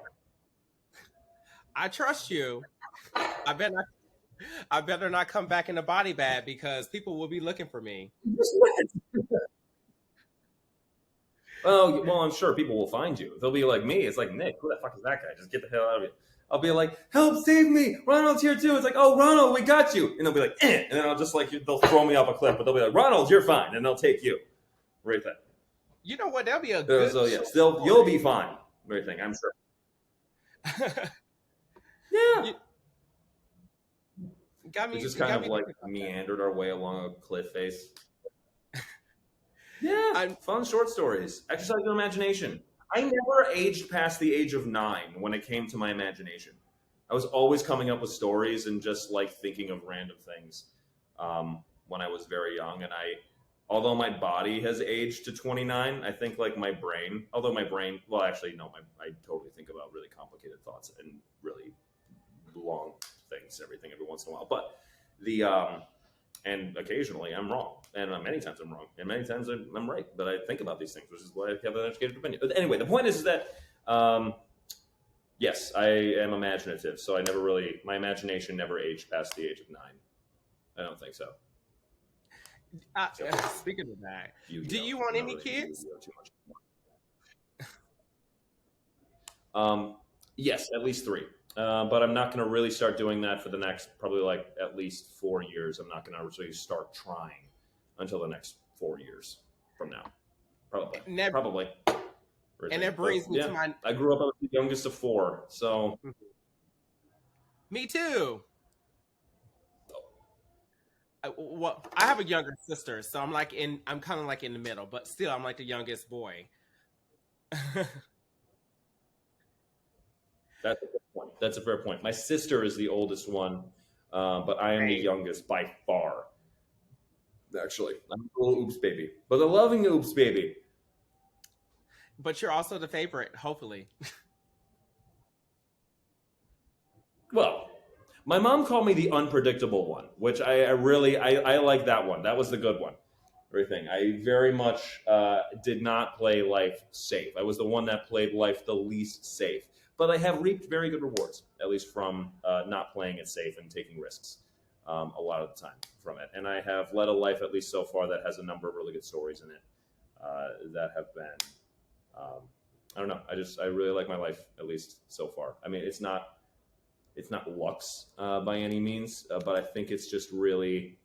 Speaker 1: I trust you. I better not come back in the body bag because people will be looking for me.
Speaker 2: Well, I'm sure people will find you. They'll be like me. It's like, Nick, who the fuck is that guy? Just get the hell out of here. I'll be like, help, save me! Ronald's here too. It's like, oh, Ronald, we got you. And they'll be like, eh. And then I'll just like, they'll throw me off a cliff, but they'll be like, Ronald, you're fine, and they'll take you. Right there.
Speaker 1: You know what? That'll be a good.
Speaker 2: So yeah, still, you'll be fine. Everything, I'm sure. Yeah.
Speaker 1: You got me.
Speaker 2: We just
Speaker 1: You
Speaker 2: kind
Speaker 1: got
Speaker 2: of
Speaker 1: me
Speaker 2: like
Speaker 1: thinking about that.
Speaker 2: meandered our way along a cliff face. Yeah,
Speaker 1: I'm
Speaker 2: fun short stories. Exercise your imagination. I never aged past the age of 9 when it came to my imagination. I was always coming up with stories and just like thinking of random things when I was very young. And although my body has aged to 29, I think like my brain, well, actually, no, I totally think about really complicated thoughts and really long things, everything every once in a while. But the, and occasionally I'm wrong, and many times I'm wrong, and many times I'm right. But I think about these things, which is why I have an educated opinion. But anyway, the point is that yes, I am imaginative, so my imagination never aged past the age of 9. I don't think so. So
Speaker 1: speaking of that,
Speaker 2: Yu-Gi-Oh!
Speaker 1: do you want
Speaker 2: Not
Speaker 1: any
Speaker 2: really
Speaker 1: kids?
Speaker 2: Yu-Gi-Oh! Too much. Yes, at least 3. But I'm not going to really start doing that for the next probably like at least 4 years. I'm not going to really start trying until the next 4 years from now. Probably.
Speaker 1: And that,
Speaker 2: Probably.
Speaker 1: and that brings me
Speaker 2: Yeah,
Speaker 1: to my.
Speaker 2: I grew up as the youngest of 4, so
Speaker 1: Me too. Well, I have a younger sister, so I'm kind of like in the middle, but still, I'm like the youngest boy.
Speaker 2: that's a fair point. That's a fair point. My sister is the oldest one, but I am the
Speaker 1: Right.
Speaker 2: youngest by far. Actually, I'm a little oops baby, but a loving oops baby.
Speaker 1: But you're also the favorite, hopefully.
Speaker 2: Well, my mom called me the unpredictable one, which I like that one. That was the good one. Everything. I very much did not play life safe. I was the one that played life the least safe. But I have reaped very good rewards, at least from not playing it safe and taking risks a lot of the time from it. And I have led a life, at least so far, that has a number of really good stories in it that have been. I don't know. I really like my life, at least so far. I mean, it's not lux by any means, but I think it's just really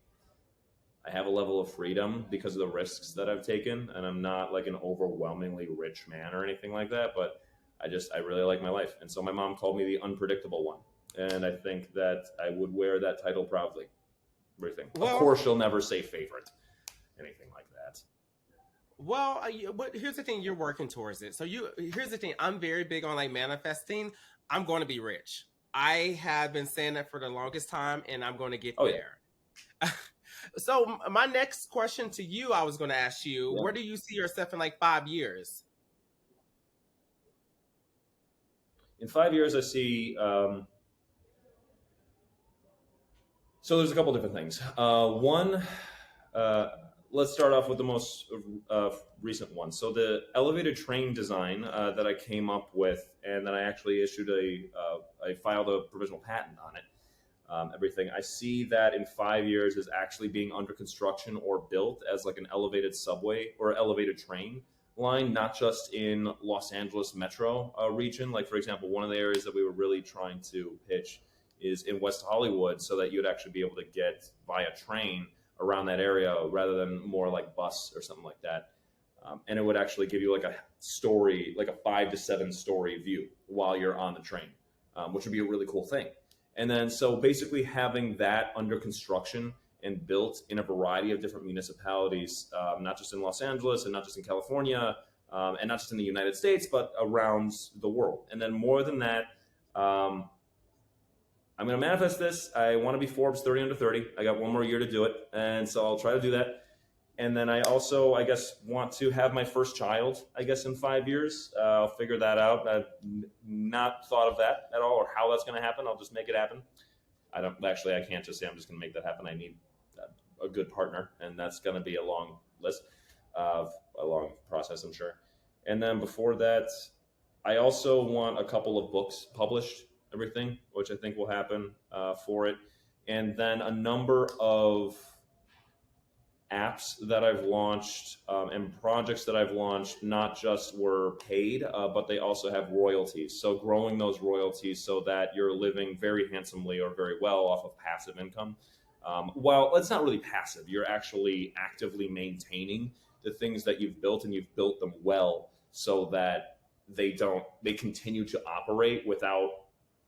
Speaker 2: I have a level of freedom because of the risks that I've taken, and I'm not like an overwhelmingly rich man or anything like that. But I really like my life, and so my mom called me the unpredictable one, and I think that I would wear that title proudly. Everything. Of
Speaker 1: Well,
Speaker 2: course, she'll never say favorite, anything like that.
Speaker 1: but here's the thing: you're working towards it. Here's the thing: I'm very big on like manifesting. I'm going to be rich. I have been saying that for the longest time, and I'm going to get
Speaker 2: Oh yeah,
Speaker 1: there. So my next question to you, I was going to ask you,
Speaker 2: yeah.
Speaker 1: where do you see yourself in like 5 years?
Speaker 2: In 5 years, I see. So there's a couple different things. One, uh, let's start off with the most recent one. So the elevated train design that I came up with, and then I actually I filed a provisional patent on it. Everything I see that in 5 years is actually being under construction or built as like an elevated subway or elevated train line, not just in Los Angeles metro region. Like for example, one of the areas that we were really trying to pitch is in West Hollywood, so that you'd actually be able to get via train around that area rather than more like bus or something like that. And it would actually give you like a story, like a 5 to 7 story view while you're on the train, which would be a really cool thing. And then, so basically having that under construction and built in a variety of different municipalities, not just in Los Angeles and not just in California, and not just in the United States, but around the world. And then more than that, I'm going to manifest this. I want to be Forbes 30 under 30. I got one more year to do it. And so I'll try to do that. And then I also, I guess, want to have my first child, I guess, in 5 years. I'll figure that out. I've not thought of that at all or how that's going to happen. I'll just make it happen. I can't just say I'm just going to make that happen. I need a good partner, and that's going to be a long list of a long process, I'm sure. And then before that, I also want a couple of books published, everything, which I think will happen for it. And then a number of apps that I've launched and projects that I've launched not just were paid, but they also have royalties. So growing those royalties so that you're living very handsomely or very well off of passive income. Well, it's not really passive. You're actually actively maintaining the things that you've built, and you've built them well so that they continue to operate without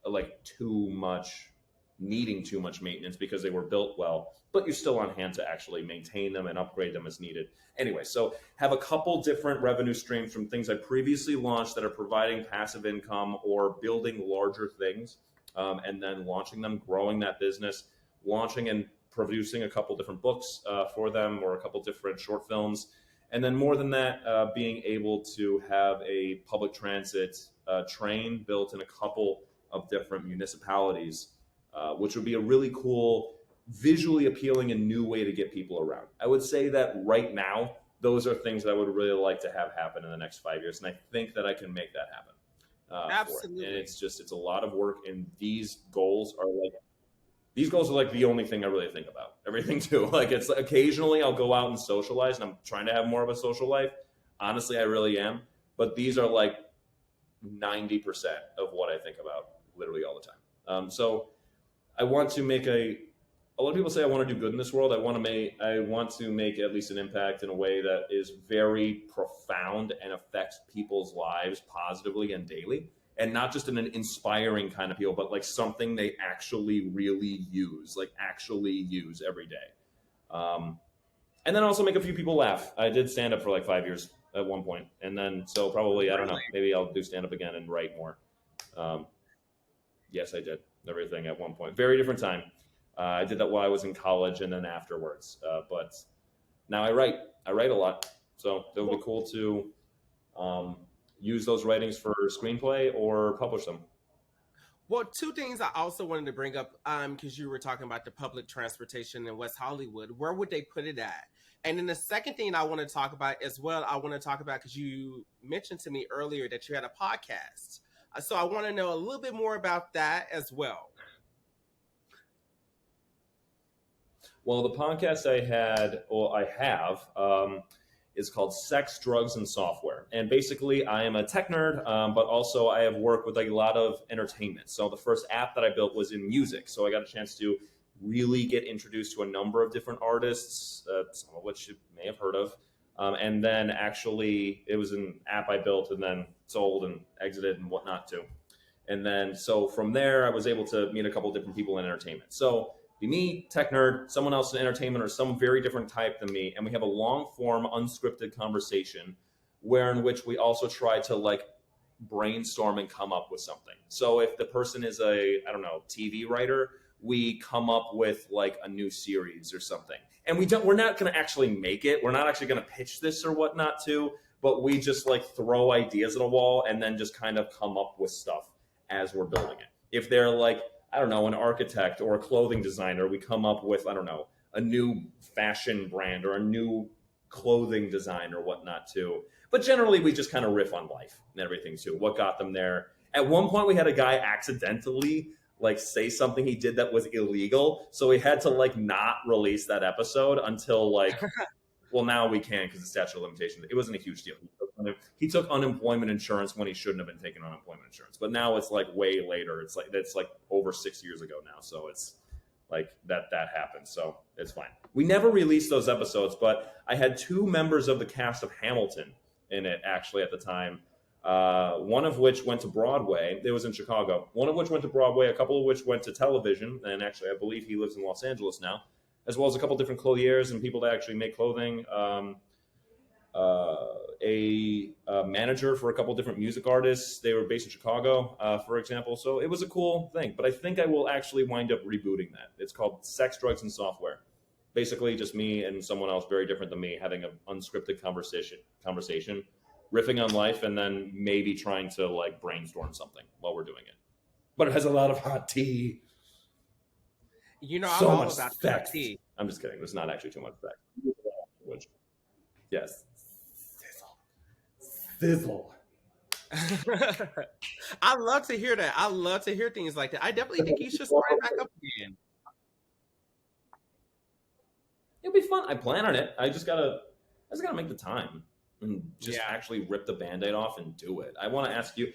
Speaker 2: like too much needing too much maintenance because they were built well, but you're still on hand to actually maintain them and upgrade them as needed. Anyway, so have a couple different revenue streams from things I previously launched that are providing passive income or building larger things, and then launching them, growing that business, launching and producing a couple different books for them or a couple different short films. And then more than that, being able to have a public transit train built in a couple of different municipalities, which would be a really cool, visually appealing and new way to get people around. I would say that right now, those are things that I would really like to have happen in the next 5 years. And I think that I can make that happen for it.
Speaker 1: Absolutely.
Speaker 2: And it's a lot of work. And these goals are like the only thing I really think about. Everything too. Like it's occasionally I'll go out and socialize, and I'm trying to have more of a social life. Honestly, I really am. But these are like 90% of what I think about literally all the time. So I want to make a lot of people say I want to do good in this world. I want to make at least an impact in a way that is very profound and affects people's lives positively and daily. And not just in an inspiring kind of people, but like something they actually really use, every day. And then also make a few people laugh. I did stand up for like 5 years at one point. And then, so probably, I don't know, maybe I'll do stand up again and write more. Yes, I did everything at one point. Very different time. I did that while I was in college and then afterwards. But now I write a lot. So it would be cool to use those writings for screenplay or publish them.
Speaker 1: Well, two things I also wanted to bring up, because you were talking about the public transportation in West Hollywood. Where would they put it at? And then the second thing I want to talk about as well, because you mentioned to me earlier that you had a podcast. So I want to know a little bit more about that as well.
Speaker 2: Well, the podcast I have, is called Sex, Drugs, and Software. And basically, I am a tech nerd, but also I have worked with a lot of entertainment. So the first app that I built was in music. So I got a chance to really get introduced to a number of different artists, some of which you may have heard of. And then actually, it was an app I built and then sold and exited and whatnot too. And then, so from there, I was able to meet a couple different people in entertainment. So be me, tech nerd, someone else in entertainment, or some very different type than me, and we have a long form, unscripted conversation, in which we also try to like brainstorm and come up with something. So if the person is a TV writer, we come up with like a new series or something, and we're not going to actually make it. We're not actually going to pitch this or whatnot too, but we just like throw ideas at a wall and then just kind of come up with stuff as we're building it. If they're like, I don't know, an architect or a clothing designer, we come up with, I don't know, a new fashion brand or a new clothing design or whatnot too. But generally, we just kind of riff on life and everything too. What got them there? At one point, we had a guy accidentally like say something he did that was illegal, so we had to like not release that episode until like, well, now we can because the statute of limitations. It wasn't a huge deal. He took unemployment insurance when he shouldn't have been taking unemployment insurance. But now it's like way later. It's like over 6 years ago now. So it's like that happened. So it's fine. We never released those episodes, but I had two members of the cast of Hamilton in it actually at the time. One of which went to Broadway. It was in Chicago. One of which went to Broadway. A couple of which went to television. And actually, I believe he lives in Los Angeles now, as well as a couple different clothiers and people that actually make clothing. A manager for a couple different music artists. They were based in Chicago, for example. So it was a cool thing. But I think I will actually wind up rebooting that. It's called Sex, Drugs, and Software. Basically, just me and someone else very different than me having an unscripted conversation, riffing on life, and then maybe trying to like brainstorm something while we're doing it. But it has a lot of hot tea.
Speaker 1: You know,
Speaker 2: so
Speaker 1: I'm all
Speaker 2: much
Speaker 1: about
Speaker 2: sex.
Speaker 1: tea.
Speaker 2: I'm just kidding. There's not actually too much sex. Yes. Sizzle.
Speaker 1: I love to hear that. I love to hear things like that. I definitely think you should start it back up again.
Speaker 2: it'll be fun. I plan on it. I just gotta make the time and just
Speaker 1: Yeah.
Speaker 2: actually rip the band-aid off and do it. I want to ask you,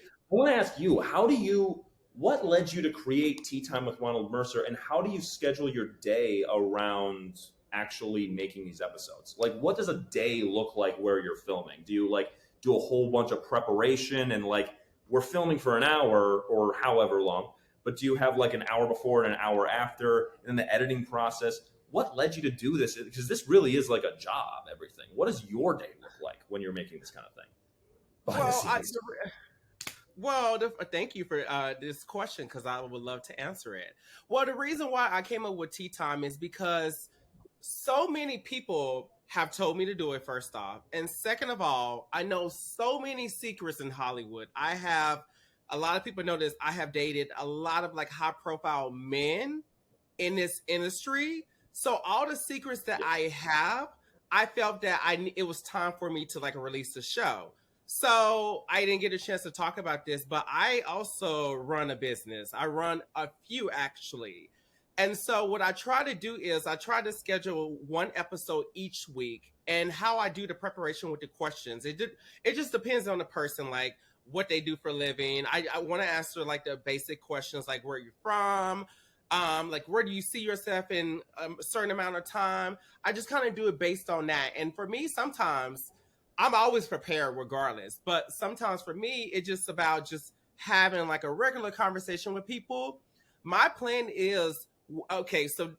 Speaker 2: what led you to create Tea Time with Ronald Mercer, and how do you schedule your day around actually making these episodes? Like, what does a day look like where you're filming? Do you like do a whole bunch of preparation and like we're filming for an hour or however long, but do you have like an hour before and an hour after, and then the editing process? What led you to do this? Because this really is like a job, everything. What does your day look like when you're making this kind of thing? Behind the
Speaker 1: Well,
Speaker 2: scenes.
Speaker 1: thank you for this question because I would love to answer it. Well, the reason why I came up with Tea Time is because so many people have told me to do it, first off. And second of all, I know so many secrets in Hollywood. I have a lot of people know this. I have dated a lot of like high profile men in this industry. So all the secrets that I have, I felt that it was time for me to like release the show. So I didn't get a chance to talk about this, but I also run a business. I run a few actually. And so what I try to do is I try to schedule one episode each week, and how I do the preparation with the questions. It just depends on the person, like what they do for a living. I want to answer like the basic questions, like where you're from, like where do you see yourself in a certain amount of time. I just kind of do it based on that. And for me, sometimes I'm always prepared regardless, but sometimes for me, it's just about just having like a regular conversation with people. My plan is okay, so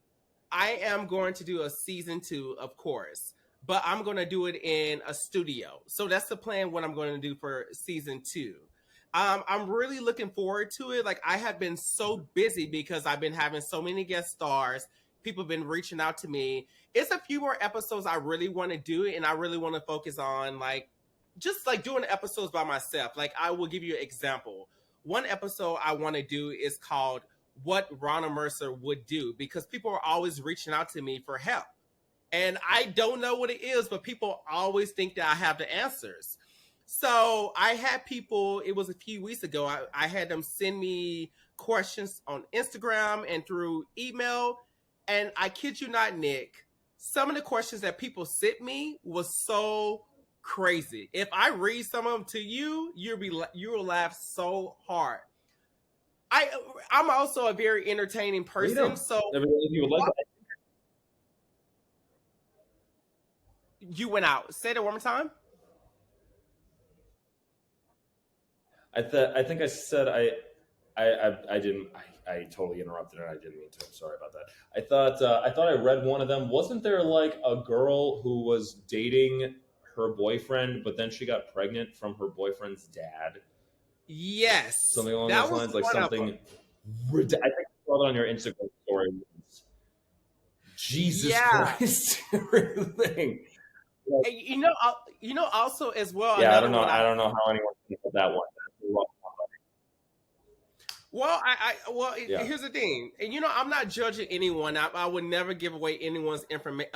Speaker 1: I am going to do a season 2, of course, but I'm going to do it in a studio. So that's the plan. What I'm going to do for season 2. I'm really looking forward to it. Like I have been so busy because I've been having so many guest stars. People have been reaching out to me. It's a few more episodes I really want to do, and I really want to focus on like just like doing episodes by myself. Like I will give you an example. One episode I want to do is called "What Ronald Mercer Would Do" because people are always reaching out to me for help. And I don't know what it is, but people always think that I have the answers. So I had people, it was a few weeks ago, I had them send me questions on Instagram and through email. And I kid you not, Nick, some of the questions that people sent me was so crazy. If I read some of them to you, you will laugh so hard. I I'm also a very entertaining
Speaker 2: You
Speaker 1: person,
Speaker 2: know,
Speaker 1: so
Speaker 2: if you would like,
Speaker 1: you went out. Say that one more time.
Speaker 2: I think I said I didn't. I totally interrupted and I didn't mean to. I'm sorry about that. I thought I read one of them. Wasn't there like a girl who was dating her boyfriend, but then she got pregnant from her boyfriend's dad?
Speaker 1: Yes,
Speaker 2: Something along
Speaker 1: that
Speaker 2: those
Speaker 1: was
Speaker 2: lines, like
Speaker 1: one of them.
Speaker 2: something. I think I saw that on your Instagram story. Jesus
Speaker 1: Yeah,
Speaker 2: Christ, everything. Like,
Speaker 1: and also as well
Speaker 2: yeah,
Speaker 1: another one.
Speaker 2: I don't know how anyone can put that one. Yeah.
Speaker 1: Here's the thing, and I'm not judging anyone. I would never give away anyone's information,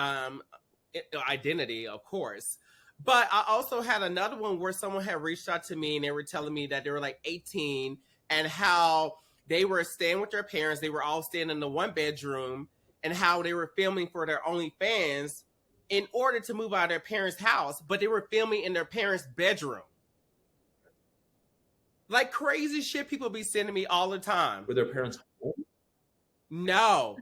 Speaker 1: identity, of course. But I also had another one where someone had reached out to me and they were telling me that they were like 18 and how they were staying with their parents. They were all staying in the one bedroom and how they were filming for their OnlyFans in order to move out of their parents' house, but they were filming in their parents' bedroom. Like crazy shit people be sending me all the time.
Speaker 2: Were their parents home?
Speaker 1: No.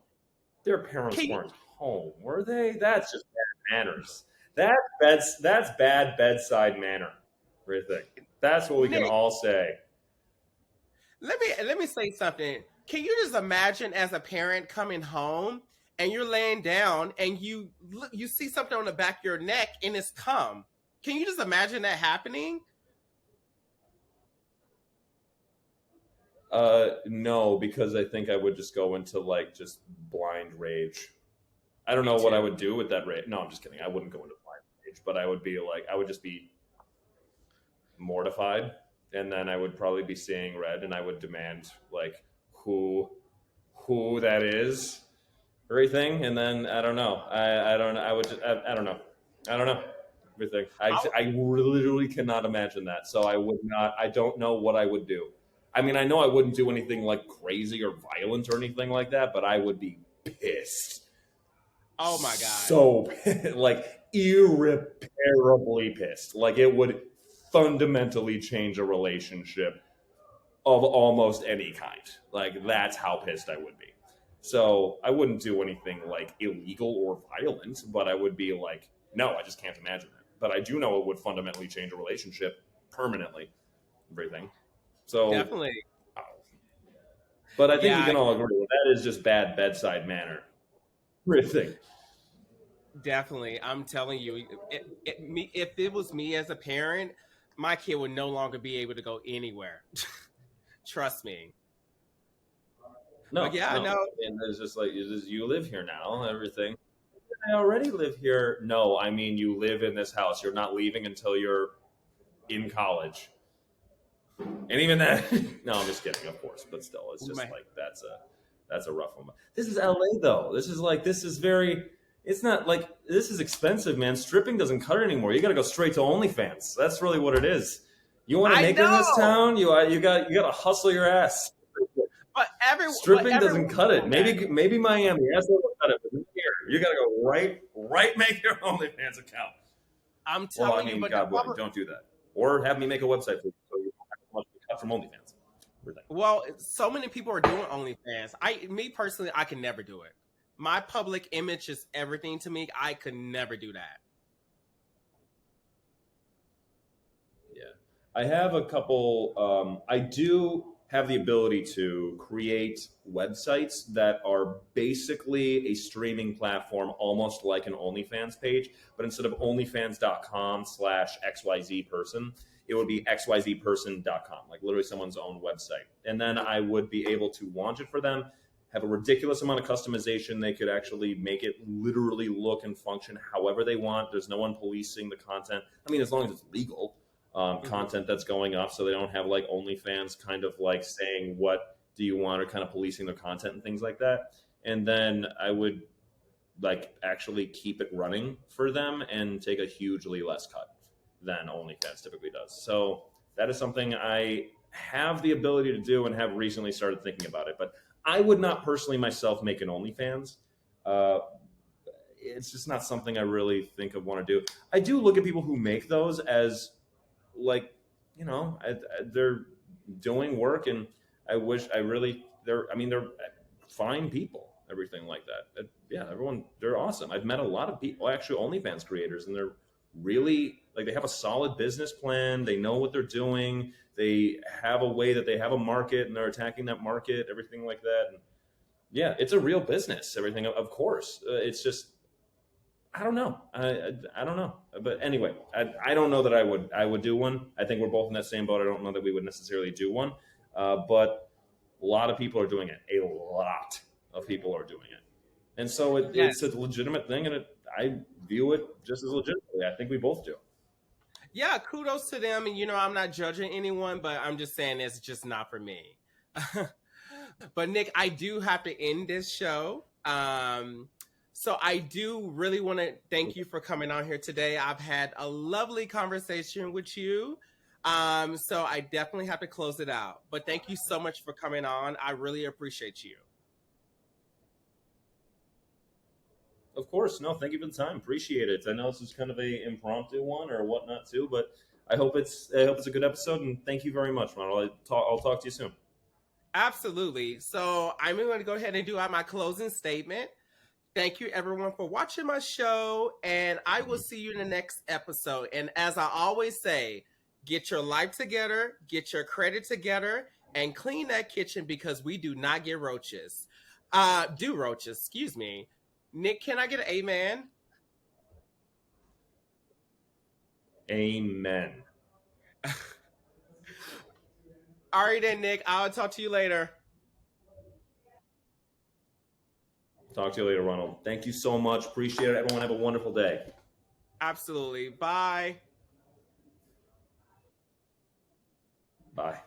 Speaker 2: Their parents
Speaker 1: Can you,
Speaker 2: weren't home, were they? That's just bad manners. That's bad bedside manner. What do you think? That's what we can
Speaker 1: Nick,
Speaker 2: all say.
Speaker 1: let me say something. Can you just imagine as a parent coming home and you're laying down and you see something on the back of your neck and it's cum? Can you just imagine that happening?
Speaker 2: No, because I think I would just go into like just blind rage. I don't
Speaker 1: Me
Speaker 2: know what I
Speaker 1: too.
Speaker 2: would do with that rage. No, I'm just kidding. I wouldn't go into blind rage, but I would be like, I would just be mortified, and then I would probably be seeing red, and I would demand like who who that is, everything, and then I don't know. I don't know. I would just, I don't know. I don't know. Everything.
Speaker 1: I,
Speaker 2: I literally cannot imagine that. So I would not. I don't know what I would do. I mean, I know I wouldn't do anything like crazy or violent or anything like that, but I would be pissed.
Speaker 1: Oh my God.
Speaker 2: So like irreparably pissed. Like it would fundamentally change a relationship of almost any kind. Like that's how pissed I would be. So I wouldn't do anything like illegal or violent, but I would be like, no, I just can't imagine it. But I do know it would fundamentally change a relationship permanently. Everything. So,
Speaker 1: Definitely.
Speaker 2: but I think we
Speaker 1: Yeah,
Speaker 2: can all agree that is just bad bedside manner. Everything.
Speaker 1: definitely. I'm telling you, if it was me as a parent, my kid would no longer be able to go anywhere. Trust me. But
Speaker 2: No,
Speaker 1: yeah,
Speaker 2: no.
Speaker 1: no,
Speaker 2: And it's just like you live here now. Everything. I already live here. No, I mean you live in this house. You're not leaving until you're in college. And even that, no, I'm just kidding, of course. But still, it's just
Speaker 1: man,
Speaker 2: like that's a rough one. This is LA though. This is very. It's not like this is expensive, man. Stripping doesn't cut it anymore. You got to go straight to OnlyFans. That's really what it is. You want to
Speaker 1: I
Speaker 2: make it in this
Speaker 1: know,
Speaker 2: town? You got to hustle your ass.
Speaker 1: but
Speaker 2: Stripping doesn't
Speaker 1: everyone's
Speaker 2: cut it.
Speaker 1: doing that.
Speaker 2: Maybe Miami. That's what will cut it. But here, you got to go right. Make your OnlyFans account.
Speaker 1: I'm
Speaker 2: Well, I
Speaker 1: telling you,
Speaker 2: mean,
Speaker 1: but the
Speaker 2: God willing,
Speaker 1: problem.
Speaker 2: don't do that. Or have me make a website for you so you don't have to much cut from OnlyFans. Everything.
Speaker 1: Well, so many people are doing OnlyFans. Me personally, I can never do it. My public image is everything to me. I could never do that.
Speaker 2: Yeah. I have a couple. I do have the ability to create websites that are basically a streaming platform, almost like an OnlyFans page, but instead of onlyfans.com/XYZ person, it would be xyzperson.com, like literally someone's own website. And then I would be able to launch it for them, have a ridiculous amount of customization. They could actually make it literally look and function however they want. There's no one policing the content. I mean, as long as it's legal
Speaker 1: Mm-hmm.
Speaker 2: content that's going up, so they don't have like OnlyFans kind of like saying what do you want or kind of policing their content and things like that. And then I would like actually keep it running for them and take a hugely less cut than OnlyFans typically does. So that is something I have the ability to do and have recently started thinking about it. But I would not personally myself make an OnlyFans. Uh, it's just not something I really think of want to do. I do look at people who make those as like, they're doing work, and I wish I really they're. I mean, they're fine people, everything like that. Yeah, everyone they're awesome. I've met a lot of people, actually OnlyFans creators, and they're really like they have a solid business plan. They know what they're doing. They have a way that they have a market, and they're attacking that market, everything like that. And yeah, it's a real business. Everything, of course. It's just I don't know. I don't know. But anyway, I don't know that I would do one. I think we're both in that same boat. I don't know that we would necessarily do one. But a lot of people are doing it. A lot of people are doing it. And so
Speaker 1: Yes.
Speaker 2: it's a legitimate thing, and I view it just as legitimately. I think we both do.
Speaker 1: Yeah, kudos to them. And, I'm not judging anyone, but I'm just saying it's just not for me. But, Nick, I do have to end this show. So I do really want to thank you for coming on here today. I've had a lovely conversation with you. So I definitely have to close it out. But thank you so much for coming on. I really appreciate you.
Speaker 2: Of course, no, thank you for the time. Appreciate it. I know this is kind of a impromptu one or whatnot too, but I hope it's a good episode, and thank you very much, Ronald. I'll talk to you soon.
Speaker 1: Absolutely. So I'm going to go ahead and do out my closing statement. Thank you, everyone, for watching my show, and I will see you in the next episode. And as I always say, get your life together, get your credit together, and clean that kitchen because we do not get roaches. Do roaches, excuse me. Nick, can I get an amen?
Speaker 2: Amen.
Speaker 1: All right, then, Nick. I'll talk to you later.
Speaker 2: Talk to you later, Ronald. Thank you so much. Appreciate it. Everyone have a wonderful day.
Speaker 1: Absolutely. Bye.
Speaker 2: Bye.